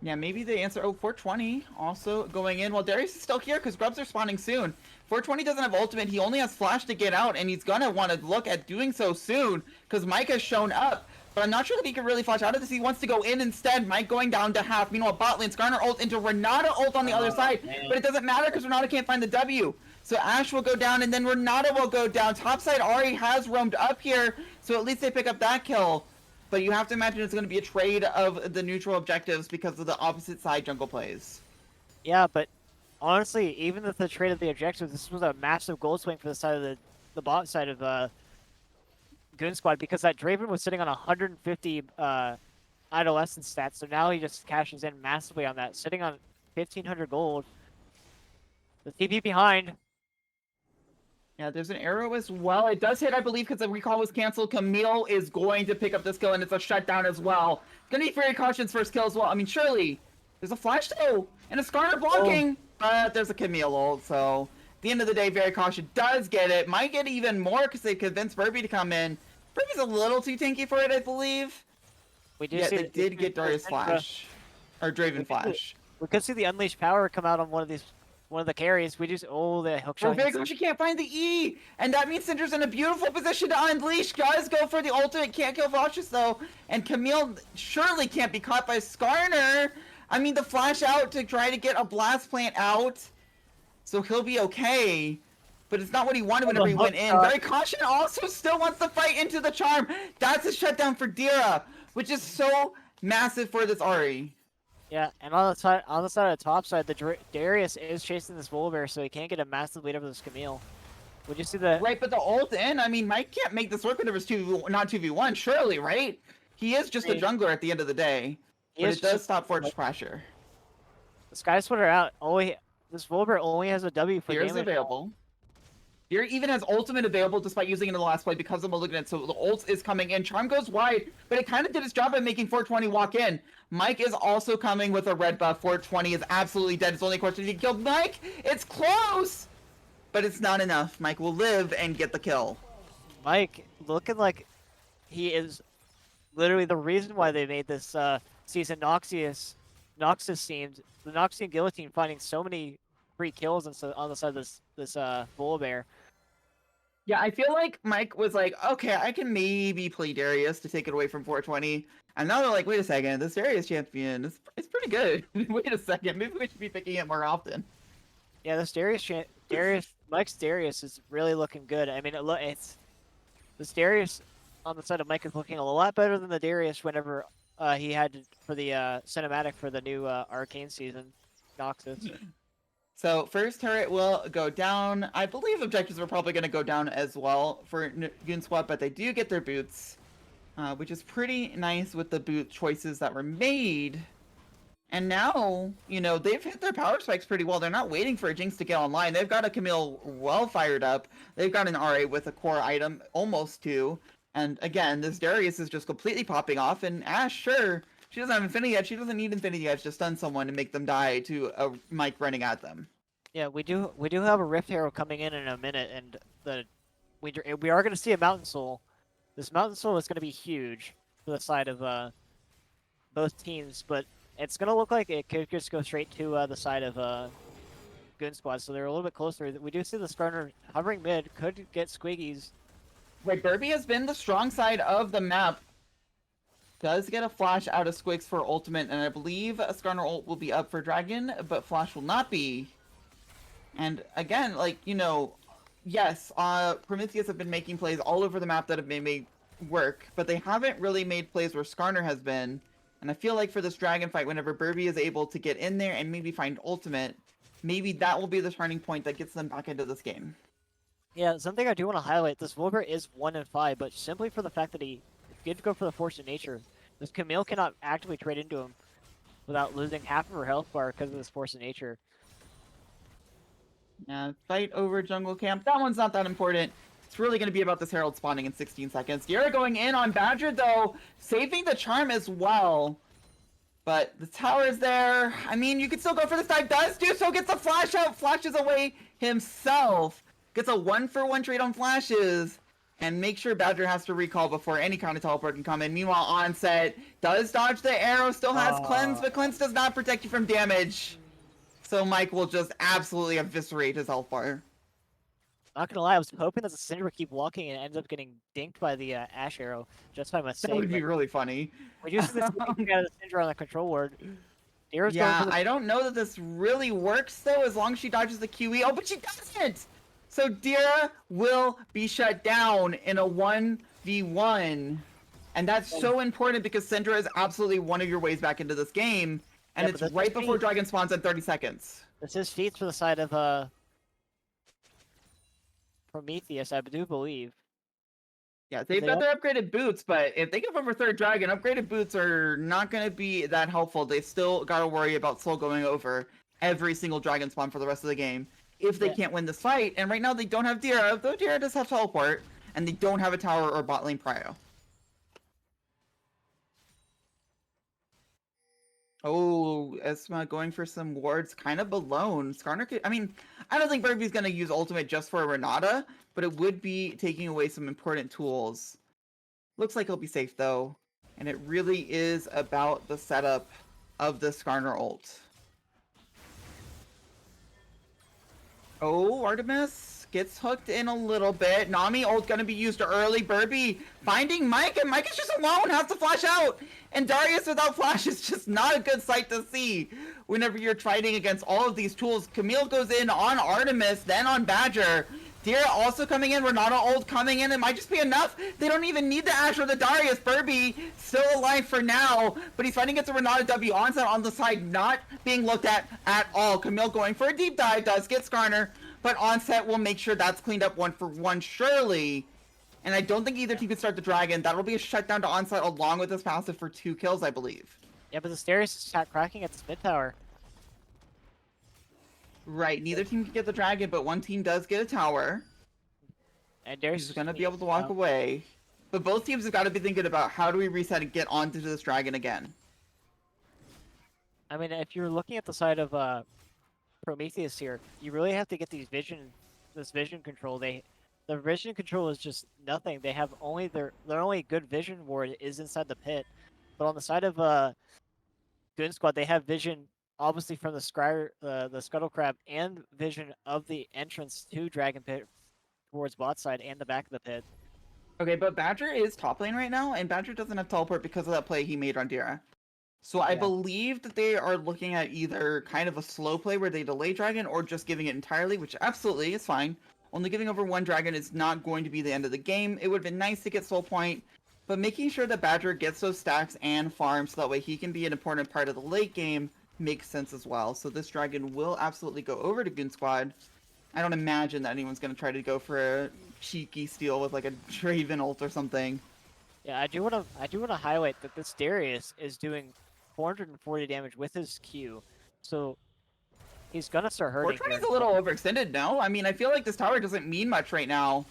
Yeah, maybe they answer. Oh, 420 also going in. Well, Darius is still here because grubs are spawning soon. 420 doesn't have ultimate. He only has flash to get out, and he's going to want to look at doing so soon because Mike has shown up. But I'm not sure that he can really flash out of this. He wants to go in instead. Mike going down to half. Meanwhile, bot lane, Skarner ult into Renata ult on the other side. Man. But it doesn't matter because Renata can't find the W. So Ash will go down, and then Renata will go down. Topside Ari has roamed up here, so at least they pick up that kill. But you have to imagine it's going to be a trade of the neutral objectives because of the opposite side jungle plays. Yeah, but honestly, even with the trade of the objectives, this was a massive gold swing for the side of the bot side of Goon Squad because that Draven was sitting on 150 adolescent stats, so now he just cashes in massively on that, sitting on 1,500 gold. The TP behind. Yeah, there's an arrow as well. It does hit, I believe, because the recall was canceled. Camille is going to pick up this kill, and it's a shutdown as well. It's going to be very cautious first kill as well. I mean, surely There's a flash though, and a Skarner blocking, but there's a Camille ult, so at the end of the day, very cautious. Does get it, might get even more because they convinced Burby to come in. Burby's a little too tanky for it, I believe. We do Yeah, see they did get Darius Flash, or Draven Flash. We could see the Unleashed Power come out on one of the carries. We just the hook Oh, shot. very cautious, can't find the E, and that means Cinder's in a beautiful position to unleash. Does go for the ultimate, can't kill Flashes though, and Camille surely can't be caught by Skarner. I mean, the flash out to try to get a blast plant out, so he'll be okay. But it's not what he wanted whenever he went in. Very cautious, also still wants to fight into the charm. That's a shutdown for Dira, which is so massive for this Ahri. Yeah, and on the side of the top side, the Darius is chasing this Volibear, so he can't get a massive lead over this Camille. Would you see the Right, but the ult in, I mean, Mike can't make this work whenever it's not 2v1, surely, right? He is just a jungler at the end of the day. But it does stop Forge pressure. The Sky Splitter out. This Volibear only has a W for Fear's damage. available. Fear even has ultimate available despite using it in the last play because of Malignant, so the ult is coming in. Charm goes wide, but it kind of did its job at making 420 walk in. Mike is also coming with a red buff. 420 is absolutely dead. It's only a question if he killed Mike. It's close! But it's not enough. Mike will live and get the kill. Mike looking like he is literally the reason why they made this season Noxus themed. The Noxian Guillotine finding so many free kills on the side of this Volibear. Yeah, I feel like Mike was like, okay, I can maybe play Darius to take it away from 420. And now they're like, wait a second, this Darius champion is pretty good. Wait a second, maybe we should be picking it more often. Yeah, this Mike's Darius is really looking good. I mean, it's this Darius on the side of Mike is looking a lot better than the Darius whenever he had for the cinematic for the new Arcane season, Noxus. So first turret will go down. I believe objectives are probably going to go down as well for Goon Squad, but they do get their boots, which is pretty nice with the boot choices that were made. And now, you know, they've hit their power spikes pretty well. They're not waiting for a Jinx to get online. They've got a Camille well fired up. They've got an RA with a core item, almost two. And again, this Darius is just completely popping off. And Ashe, sure, she doesn't have Infinity Edge. She doesn't need Infinity Edge to stun someone and make them die to a Mike running at them. Yeah, we do have a Rift Arrow coming in a minute, and we are going to see a Mountain Soul. This Mountain Soul is going to be huge for the side of both teams, but it's going to look like it could just go straight to the side of Goon Squad, so they're a little bit closer. We do see the Skarner hovering mid, could get Squiggies. Right, Burby has been the strong side of the map. Does get a flash out of Squigs for ultimate, and I believe a Skarner ult will be up for Dragon, but flash will not be. And again, like, you know, yes, Prometheus have been making plays all over the map that have been made work, but they haven't really made plays where Skarner has been. And I feel like for this Dragon fight, whenever Burby is able to get in there and maybe find ultimate, maybe that will be the turning point that gets them back into this game. Yeah, something I do want to highlight, this Volibear is 1-5, but simply for the fact that he did go for the Force of Nature. This Camille cannot actively trade into him without losing half of her health bar because of this Force of Nature. Yeah, fight over jungle camp. That one's not that important. It's really going to be about this Herald spawning in 16 seconds. Dira going in on Badger, though, saving the charm as well. But the tower is there. I mean, you could still go for this dive. Does do so, gets the flash out, flashes away himself. Gets a 1-for-1 trade on flashes. And make sure Badger has to recall before any kind of teleport can come in. Meanwhile, Onset does dodge the arrow, still has Cleanse, but Cleanse does not protect you from damage. So Mike will just absolutely eviscerate his health bar. Not gonna lie, I was hoping that the Cinder would keep walking and ends up getting dinked by the Ash Arrow just by mistake. That would be really funny. We do see this coming out of the Cinder on the control ward. Dira's going Yeah, for the... I don't know that this really works though, as long as she dodges the QE. Oh, but she doesn't! So Dira will be shut down in a 1v1. And that's so important because Syndra is absolutely one of your ways back into this game. And Yeah, it's but right before Dragon spawns in 30 seconds. This is feats for the side of Prometheus, I do believe. Yeah, they've got their upgraded boots, but if they go for third dragon, upgraded boots are not going to be that helpful. They still got to worry about Soul going over every single dragon spawn for the rest of the game if they can't win this fight. And right now they don't have Dira, though Dira does have teleport, and they don't have a tower or bot lane prio. Oh, Esma going for some wards, kind of alone. Skarner could, I mean, I don't think Burby's going to use ultimate just for Renata, but it would be taking away some important tools. Looks like he'll be safe though, and it really is about the setup of the Skarner ult. Oh, Artemis gets hooked in a little bit. Nami ult gonna be used early. Burby finding Mike, and Mike is just alone, has to flash out. And Darius without flash is just not a good sight to see whenever you're fighting against all of these tools. Camille goes in on Artemis, then on Badger. Dira also coming in, Renata ult coming in. It might just be enough. They don't even need the Ashe or the Darius. Burby still alive for now, but he's fighting against a Renata W onset on the side, not being looked at all. Camille going for a deep dive, does get Skarner, but onset will make sure that's cleaned up 1-for-1 surely. And I don't think either team can start the dragon. That'll be a shutdown to onset along with this passive for 2 kills, I believe. Yeah, but the Darius is not cracking at the mid tower. Right, neither team can get the dragon, but one team does get a tower. And Darius He's is gonna be able to walk away. But both teams have got to be thinking about how do we reset and get onto this dragon again. I mean, if you're looking at the side of Prometheus here, you really have to get this vision control. The vision control is just nothing. They have only their only good vision ward is inside the pit. But on the side of Goon Squad, they have vision obviously from the Scuttle Crab and vision of the entrance to Dragon Pit towards bot side and the back of the pit. Okay, but Badger is top lane right now, and Badger doesn't have teleport because of that play he made on Dira. So I believe that they are looking at either kind of a slow play where they delay dragon or just giving it entirely, which absolutely is fine. Only giving over 1 dragon is not going to be the end of the game. It would have been nice to get soul point, but making sure that Badger gets those stacks and farms so that way he can be an important part of the late game makes sense as well. So this dragon will absolutely go over to Goon Squad. I don't imagine that anyone's going to try to go for a cheeky steal with like a Draven ult or something. Yeah, I do want to highlight that this Darius is doing 440 damage with his Q, so he's gonna start hurting. 420's a little overextended, no? I mean, I feel like this tower doesn't mean much right now.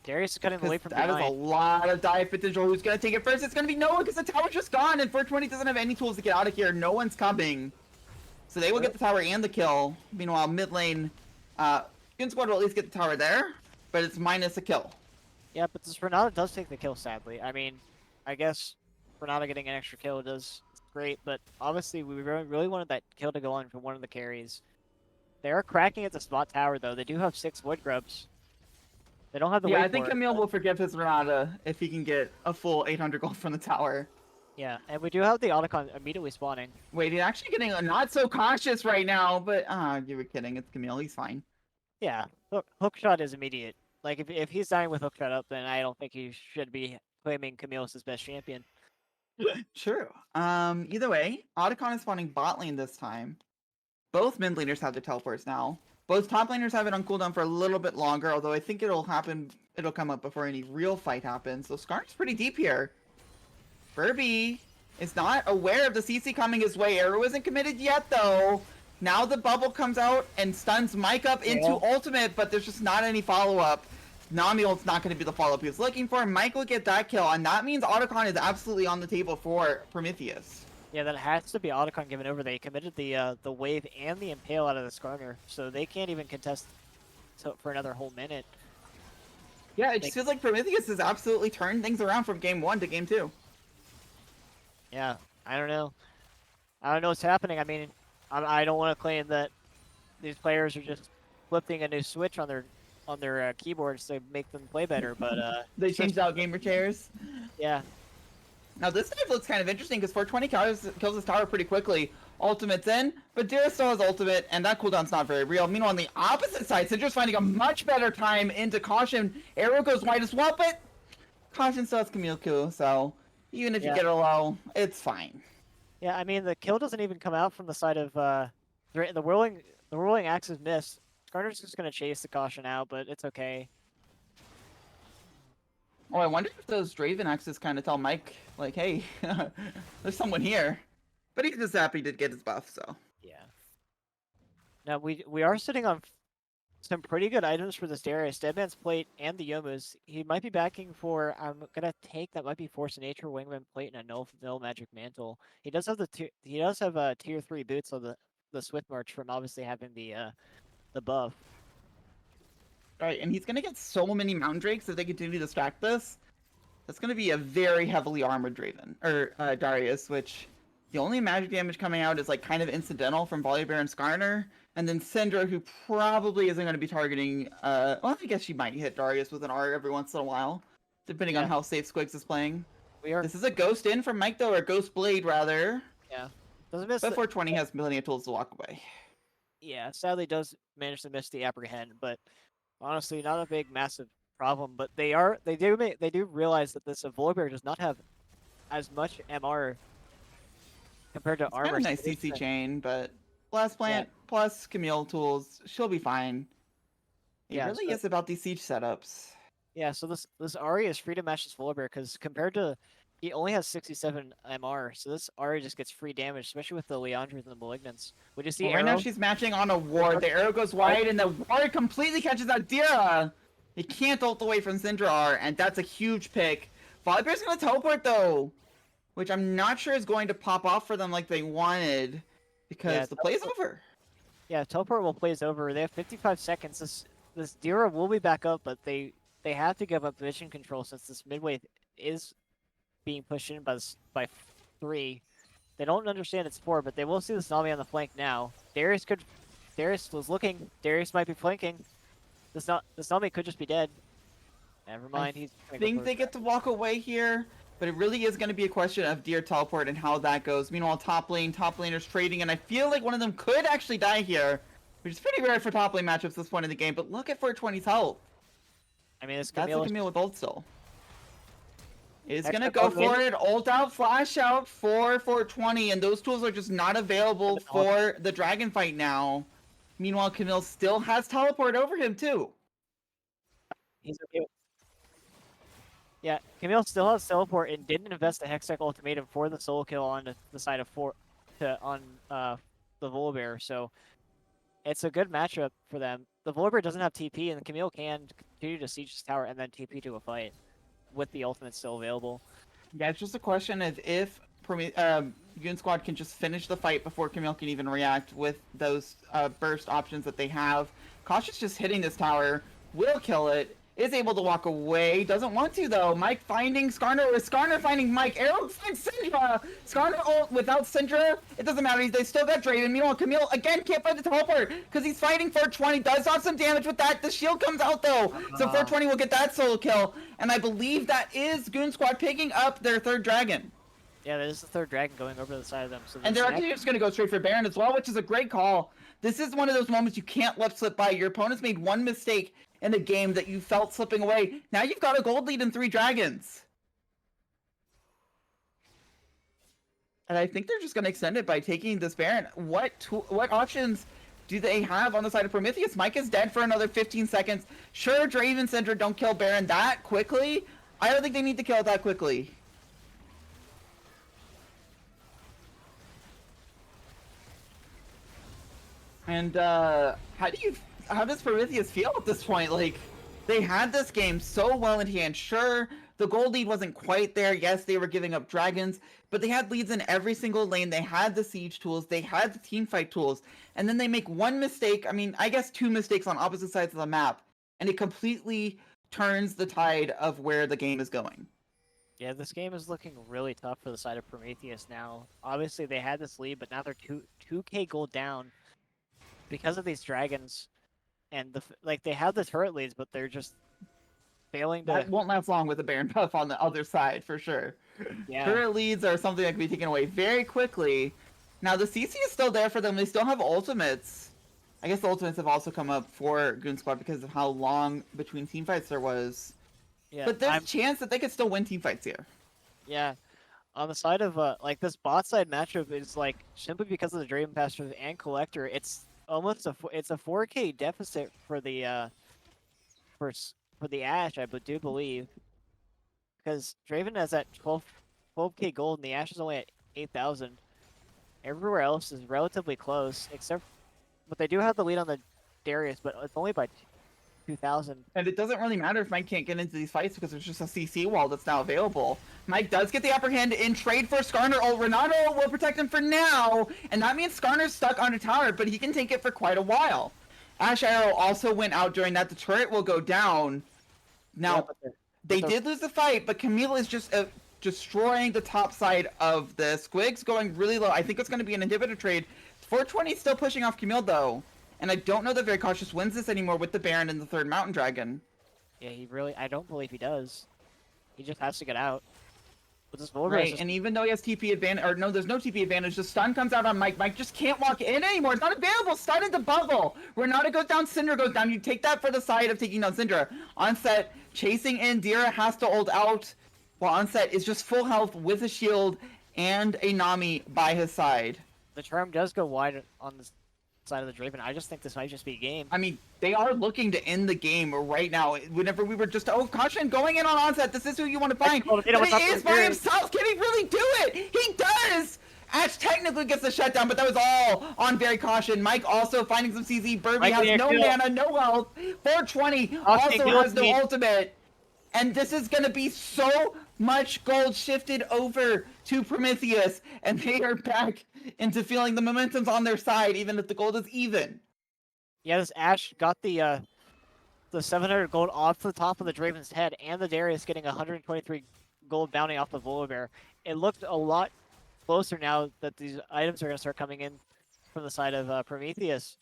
Darius is cutting away from that behind. is a lot of dive potential. Who's gonna take it first? It's gonna be Noah because the tower's just gone, and 420 doesn't have any tools to get out of here. No one's coming, so they will get the tower and the kill. Meanwhile, mid lane, Goon Squad will at least get the tower there, but it's minus a kill. Yeah, but this Renata does take the kill, sadly. I mean, I guess Renata getting an extra kill is great, but obviously we really wanted that kill to go on for one of the carries. They are cracking at the spot tower, though. They do have 6 wood grubs. They don't have the Yeah, I wave think for it, Camille but- will forgive his Renata if he can get a full 800 gold from the tower. Yeah, and we do have the Otacon immediately spawning. Wait, he's actually getting not so cautious right now, but you were kidding. It's Camille. He's fine. Yeah, hookshot is immediate. Like, if he's dying with hookshot up, then I don't think he should be claiming Camille as his best champion. True. Either way, Otacon is spawning bot lane this time. Both mid laners have their teleports now. Both top laners have it on cooldown for a little bit longer, although I think it'll come up before any real fight happens. So Skarner's pretty deep here. Burby is not aware of the CC coming his way. Arrow isn't committed yet, though. Now the bubble comes out and stuns Mike up into ultimate, but there's just not any follow-up. Nami ult's not going to be the follow-up he was looking for. Mike will get that kill, and that means Otacon is absolutely on the table for Prometheus. Yeah, that has to be Otacon given over. They committed the wave and the impale out of the Skarner, so they can't even contest for another whole minute. Yeah, it just feels like Prometheus has absolutely turned things around from game 1 to game 2. Yeah, I don't know. I don't know what's happening. I mean, I don't want to claim that these players are just flipping a new switch on their keyboards to make them play better, but They changed out gamer chairs. yeah. Now this dive looks kind of interesting because 420 kills this tower pretty quickly. Ultimate's in, but Dira still has ultimate, and that cooldown's not very real. Meanwhile, on the opposite side, Cidra's finding a much better time into Caution. Arrow goes wide as well, but Caution still has Camille Q, so even if you get it low, it's fine. Yeah, I mean, the kill doesn't even come out from the side of the whirling axe is missed. Skarner's just gonna chase the Caution out, but it's okay. Oh, I wonder if those Draven axes kind of tell Mike, like, hey, there's someone here. But he's just happy to get his buff, so. Yeah. Now we are sitting on some pretty good items for this Darius. Deadman's Plate and the Yomus. He might be backing for, I'm gonna take that might be Force of Nature, Wingman Plate, and a no Magic Mantle. He does have he does have tier 3 boots on the Swift March from obviously having the buff. Right, and he's gonna get so many Mountain Drakes if they continue to stack this. That's gonna be a very heavily armored Draven or Darius, which the only magic damage coming out is like kind of incidental from Volibear and Skarner, and then Syndra, who probably isn't gonna be targeting. Well, I guess she might hit Darius with an R every once in a while, depending on how safe Squigs is playing. This is a Ghost in from Mike though, or Ghost Blade rather. Yeah, doesn't miss. But 420 has plenty of tools to walk away. Yeah, sadly does manage to miss the Apprehend, but honestly, not a big massive problem. But they do realize that this Volibear does not have as much MR compared to armor. Kind of nice CC chain, but Blast Plant plus Camille tools, she'll be fine. It really is about these siege setups. Yeah, so this Ahri is free to match this Volibear because compared to he only has 67 MR, so this Ahri just gets free damage, especially with the Leandras and the Malignants. We just see right now she's matching on a ward. The arrow goes wide, and the ward completely catches out Dira. He can't ult away from Syndra, and that's a huge pick. Volibear's gonna teleport though, which I'm not sure is going to pop off for them like they wanted, because the play's over. Yeah, teleport will plays over. They have 55 seconds. This Dira will be back up, but they have to give up vision control since this midway is being pushed in by 3. They don't understand it's 4, but they will see this Nami on the flank now. Darius was looking. Darius might be flanking. This Nami could just be dead. Never mind. I think they get to walk away here, but it really is going to be a question of Deer teleport and how that goes. Meanwhile, top laners trading, and I feel like one of them could actually die here, which is pretty rare for top lane matchups at this point in the game. But look at 420's health. I mean, that's a Camille with ult still. Is gonna Extra go for it, ult out, flash out for 420, and those tools are just not available for the dragon fight now. Meanwhile, Camille still has teleport over him too. He's okay. Yeah, Camille still has teleport and didn't invest the Hextech ultimatum for the solo kill on the side of the Volibear, so it's a good matchup for them. The Volibear doesn't have TP, and Camille can continue to siege this tower and then TP to a fight with the ultimate still available. Yeah, it's just a question of if Goon Squad can just finish the fight before Camille can even react with those burst options that they have. Cautious just hitting this tower, will kill it, is able to walk away, doesn't want to though. Mike finding Skarner, or Skarner finding Mike, arrow finds Syndra! Skarner ult without Syndra, it doesn't matter, they still got Draven. Meanwhile, Camille again can't find the teleport, because he's fighting 420, does have some damage with that, the shield comes out though, so 420 will get that solo kill, and I believe that is Goon Squad picking up their 3rd dragon. Yeah, that is the 3rd dragon going over the side of them. So and they're actually just going to go straight for Baron as well, which is a great call. This is one of those moments you can't let slip by. Your opponent's made one mistake in a game that you felt slipping away. Now you've got a gold lead in 3 dragons. And I think they're just going to extend it by taking this Baron. What options do they have on the side of Prometheus? Mike is dead for another 15 seconds. Sure, Draven Syndra don't kill Baron that quickly. I don't think they need to kill it that quickly. And how does Prometheus feel at this point? Like, they had this game so well in hand. Sure, the gold lead wasn't quite there. Yes, they were giving up dragons, but they had leads in every single lane. They had the siege tools, they had the team fight tools, and then they make one mistake. I mean, I guess 2 mistakes on opposite sides of the map, and it completely turns the tide of where the game is going. Yeah, this game is looking really tough for the side of Prometheus now. Obviously, they had this lead, but now they're 2k gold down because of these dragons, and they have the turret leads, but they're just failing to. That won't last long with the Baron buff on the other side for sure. Yeah. Turret leads are something that can be taken away very quickly. Now the CC is still there for them. They still have ultimates. I guess the ultimates have also come up for Goon Squad because of how long between team fights there was. Yeah, but there's a chance that they could still win team fights here. Yeah. On the side of this bot side matchup is simply because of the Draven Pastor and Collector, it's almost a 4k deficit for the for the Ashe, I do believe, because Draven has at 12k gold and the Ashe is only at 8,000. Everywhere else is relatively close, but they do have the lead on the Darius, but it's only by 2,000. And it doesn't really matter if Mike can't get into these fights because there's just a CC wall that's now available. Mike does get the upper hand in trade for Skarner. Oh, Renato will protect him for now, and that means Skarner's stuck on a tower, but he can take it for quite a while. Ash Arrow also went out during that. The turret will go down. Now, they did lose the fight, but Camille is just destroying the top side of the Squigs, going really low. I think it's going to be an inhibitor trade. 420 is still pushing off Camille, though. And I don't know that Very Cautious wins this anymore with the Baron and the third Mountain Dragon. Yeah, I don't believe he does. He just has to get out. With this Right, and even though he has TP advantage, or no, there's no TP advantage, the stun comes out on Mike. Mike just can't walk in anymore. It's not available. Stun into bubble. Renata goes down, Syndra goes down. You take that for the side of taking down Syndra. Onset, chasing in, Dira has to ult out, while Onset is just full health with a shield and a Nami by his side. The charm does go wide on the side of the Draven. I just think this might just be a game. I mean, they are looking to end the game right now. Whenever we were just, oh, caution, going in on Onset, this is who you want to find. But it is by himself. Can he really do it? He does! Ash technically gets the shutdown, but that was all on Very Caution. Mike also finding some CZ. Burby has no mana, no health. 420 also has no ultimate. And this is going to be so much gold shifted over to Prometheus, and they are back into feeling the momentum's on their side, even if the gold is even. Yeah, this Ash got the 700 gold off the top of the Draven's head, and the Darius getting 123 gold bounty off the Volibear. It looked a lot closer now that these items are going to start coming in from the side of Prometheus.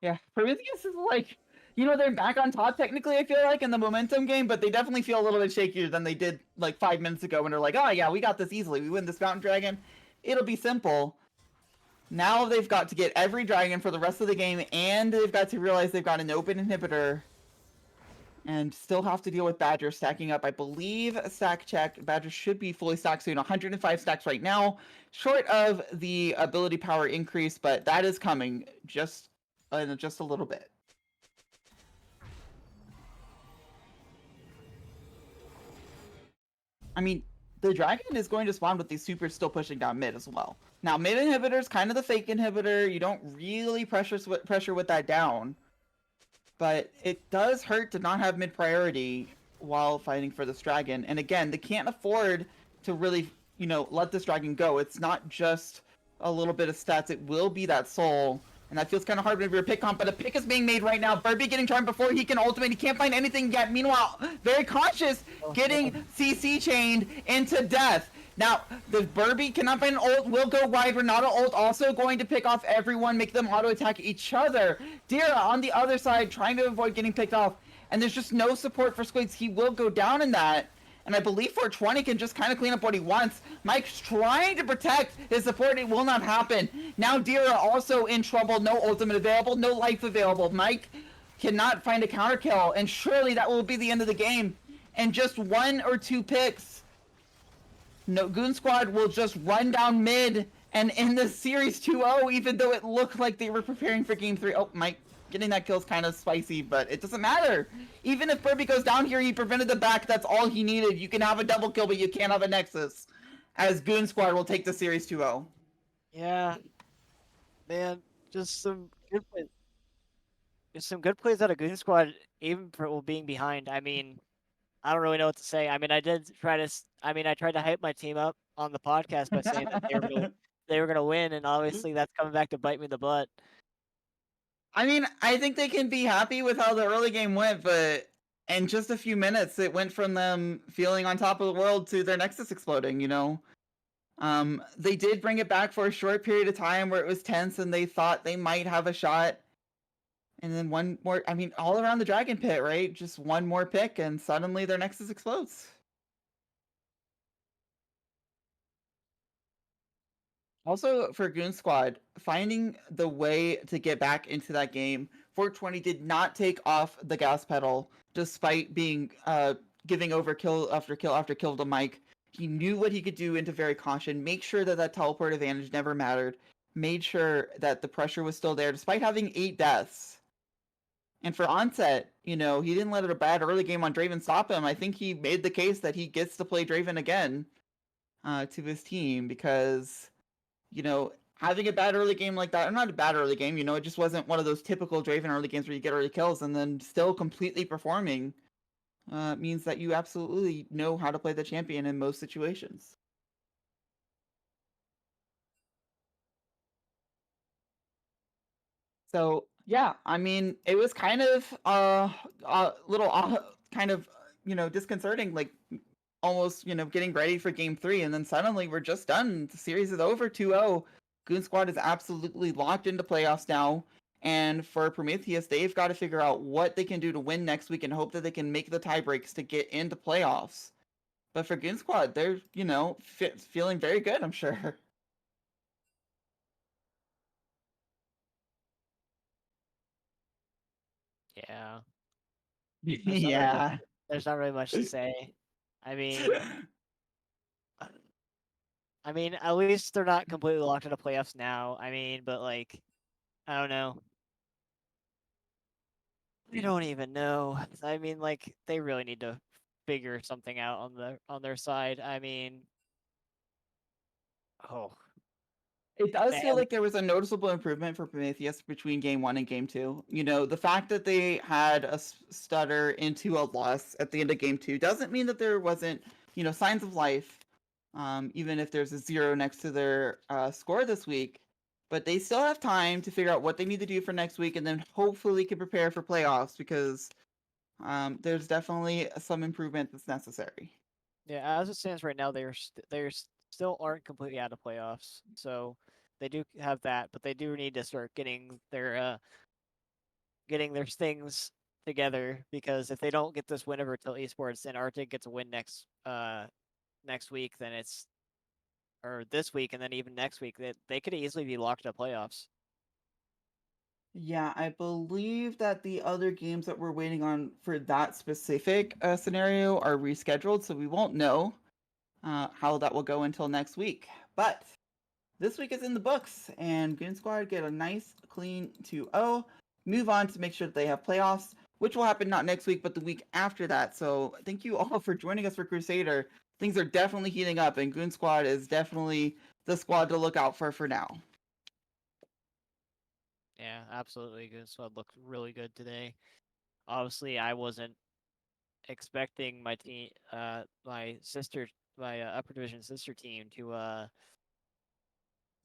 Yeah, Prometheus is like, you know, they're back on top technically, I feel like, in the momentum game, but they definitely feel a little bit shakier than they did like 5 minutes ago when they're like, oh yeah, we got this easily. We win this Mountain Dragon. It'll be simple. Now they've got to get every dragon for the rest of the game, and they've got to realize they've got an open inhibitor and still have to deal with Badger stacking up. I believe stack check. Badger should be fully stacked soon. 105 stacks right now, short of the ability power increase, but that is coming just in just a little bit. I mean, the dragon is going to spawn with these supers still pushing down mid as well. Now, mid inhibitor is kind of the fake inhibitor. You don't really pressure with that down. But it does hurt to not have mid priority while fighting for this dragon. And again, they can't afford to really, you know, let this dragon go. It's not just a little bit of stats. It will be that soul. And that feels kind of hard whenever you're a pick comp, but a pick is being made right now. Burby getting charmed before he can ultimate. He can't find anything yet. Meanwhile, Very Cautious getting CC chained into death. Now, the Burby cannot find an ult, will go wide. Renata ult also going to pick off everyone, make them auto-attack each other. Dira on the other side, trying to avoid getting picked off. And there's just no support for Squigs. He will go down in that. And I believe 420 can just kind of clean up what he wants. Mike's trying to protect his support. It will not happen. Now Dira also in trouble. No ultimate available. No life available. Mike cannot find a counter kill. And surely that will be the end of the game. And just 1 or 2 picks. No, Goon Squad will just run down mid and end the series 2-0, even though it looked like they were preparing for game 3. Oh, Mike getting that kill is kind of spicy, but it doesn't matter. Even if Burby goes down here, he prevented the back. That's all he needed. You can have a double kill, but you can't have a Nexus. As Goon Squad will take the series 2-0. Yeah. Man, just some good plays. Just some good plays out of Goon Squad, even for being behind. I mean, I don't really know what to say. I mean, I tried to hype my team up on the podcast by saying that they were gonna win, and obviously that's coming back to bite me in the butt. I mean, I think they can be happy with how the early game went, but in just a few minutes, it went from them feeling on top of the world to their Nexus exploding, you know? They did bring it back for a short period of time where it was tense and they thought they might have a shot. And then one more, I mean, all around the Dragon Pit, right? Just one more pick and suddenly their Nexus explodes. Also, for Goon Squad, finding the way to get back into that game, 420 did not take off the gas pedal, despite being giving over kill after kill after kill to Mike. He knew what he could do into Very Caution, make sure that that teleport advantage never mattered, made sure that the pressure was still there, despite having 8 deaths. And for Onset, you know, he didn't let a bad early game on Draven stop him. I think he made the case that he gets to play Draven again to his team because, you know, having a bad early game like that, or not a bad early game, it just wasn't one of those typical Draven early games where you get early kills and then still completely performing, means that you absolutely know how to play the champion in most situations. So yeah, I mean, it was kind of a little kind of disconcerting, like almost getting ready for game 3, and then suddenly we're just done. The series is over, 2-0. Goon Squad is absolutely locked into playoffs now. And for Prometheus, they've got to figure out what they can do to win next week and hope that they can make the tiebreaks to get into playoffs. But for Goon Squad, they're feeling very good, I'm sure. Yeah. Yeah. There's not really much to say. I mean, at least they're not completely locked into playoffs now. I mean, but like, I don't know. I don't even know. I mean, like, they really need to figure something out on their side. I mean, oh, It does feel man. like there was a noticeable improvement for Prometheus between game 1 and game 2. The fact that they had a stutter into a loss at the end of game 2 doesn't mean that there wasn't, signs of life, even if there's a 0 next to their score this week. But they still have time to figure out what they need to do for next week, and then hopefully can prepare for playoffs, because there's definitely some improvement that's necessary. Yeah, as it stands right now, they're still aren't completely out of playoffs. So they do have that, but they do need to start getting their things together, because if they don't get this win over Tilt Esports and Arctic gets a win next week, then it's or this week and then even next week, that they could easily be locked into playoffs. Yeah, I believe that the other games that we're waiting on for that specific scenario are rescheduled, so we won't know how that will go until next week. But this week is in the books, and Goon Squad get a nice, clean 2-0. Move on to make sure that they have playoffs, which will happen not next week, but the week after that. So thank you all for joining us for Crusader. Things are definitely heating up, and Goon Squad is definitely the squad to look out for now. Yeah, absolutely. Goon Squad looked really good today. Obviously, I wasn't expecting my team, my upper division sister team to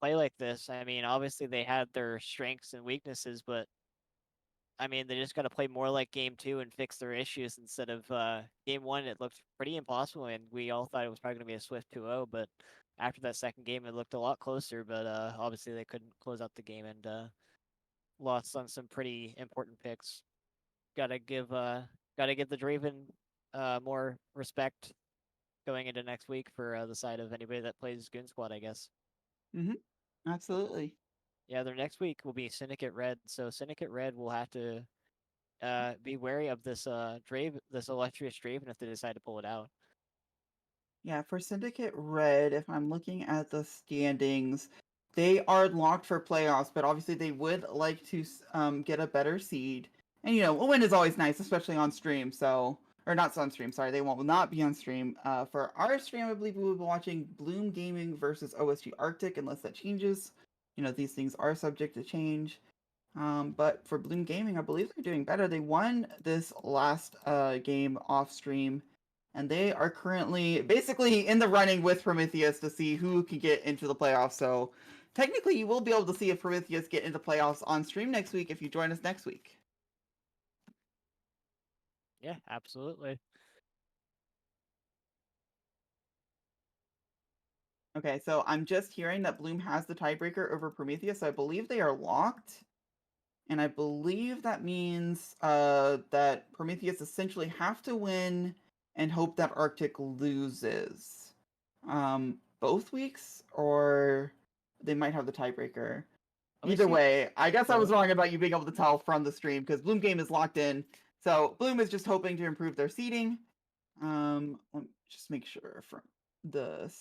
play like this. I mean, obviously they had their strengths and weaknesses, but I mean, they just got to play more like game 2 and fix their issues instead of game 1. It looked pretty impossible, and we all thought it was probably going to be a swift 2-0. But after that second game, it looked a lot closer. But obviously, they couldn't close out the game and lost on some pretty important picks. Gotta give the Draven more respect going into next week for the side of anybody that plays Goon Squad, I guess. Absolutely. Yeah, their next week will be Syndicate Red, so Syndicate Red will have to be wary of this this illustrious Draven if they decide to pull it out. Yeah, for Syndicate Red, if I'm looking at the standings, they are locked for playoffs, but obviously they would like to get a better seed. And a win is always nice, especially on stream. So, or not on stream. Sorry, they will not be on stream. For our stream, I believe we will be watching Bloom Gaming versus OSG Arctic, unless that changes. These things are subject to change. But for Bloom Gaming, I believe they're doing better. They won this last game off stream, and they are currently basically in the running with Prometheus to see who can get into the playoffs. So technically, you will be able to see if Prometheus get into playoffs on stream next week if you join us next week. Yeah, absolutely. Okay, so I'm just hearing that Bloom has the tiebreaker over Prometheus, so I believe they are locked. And I believe that means that Prometheus essentially have to win and hope that Arctic loses. Both weeks, or they might have the tiebreaker. Either way, I guess I was wrong about you being able to tell from the stream, because Bloom Game is locked in. So Bloom is just hoping to improve their seeding. Let me just make sure from the...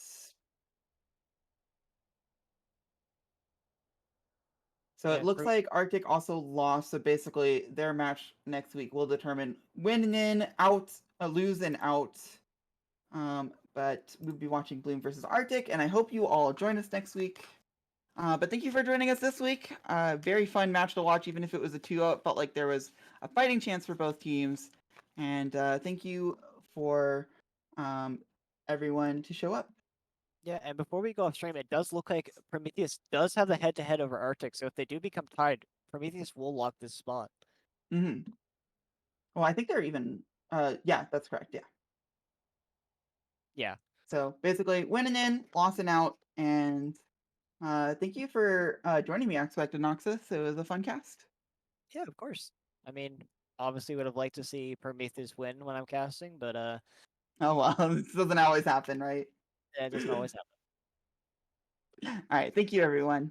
So it looks like Arctic also lost, so basically their match next week will determine win in, out, lose and out. But we'll be watching Bloom versus Arctic, and I hope you all join us next week. But thank you for joining us this week. Very fun match to watch, even if it was a 2-0. It felt like there was a fighting chance for both teams. And thank you for everyone to show up. Yeah, and before we go off stream, it does look like Prometheus does have the head-to-head over Arctic, so if they do become tied, Prometheus will lock this spot. Mm-hmm. Well, I think they're even. Yeah, that's correct. Yeah. Yeah. So basically, winning in, losing out, and thank you for joining me, Expected Noxus. It was a fun cast. Yeah, of course. I mean, obviously would have liked to see Prometheus win when I'm casting, but Oh well, this doesn't always happen, right? yeah, it doesn't always happen. All right, thank you, everyone.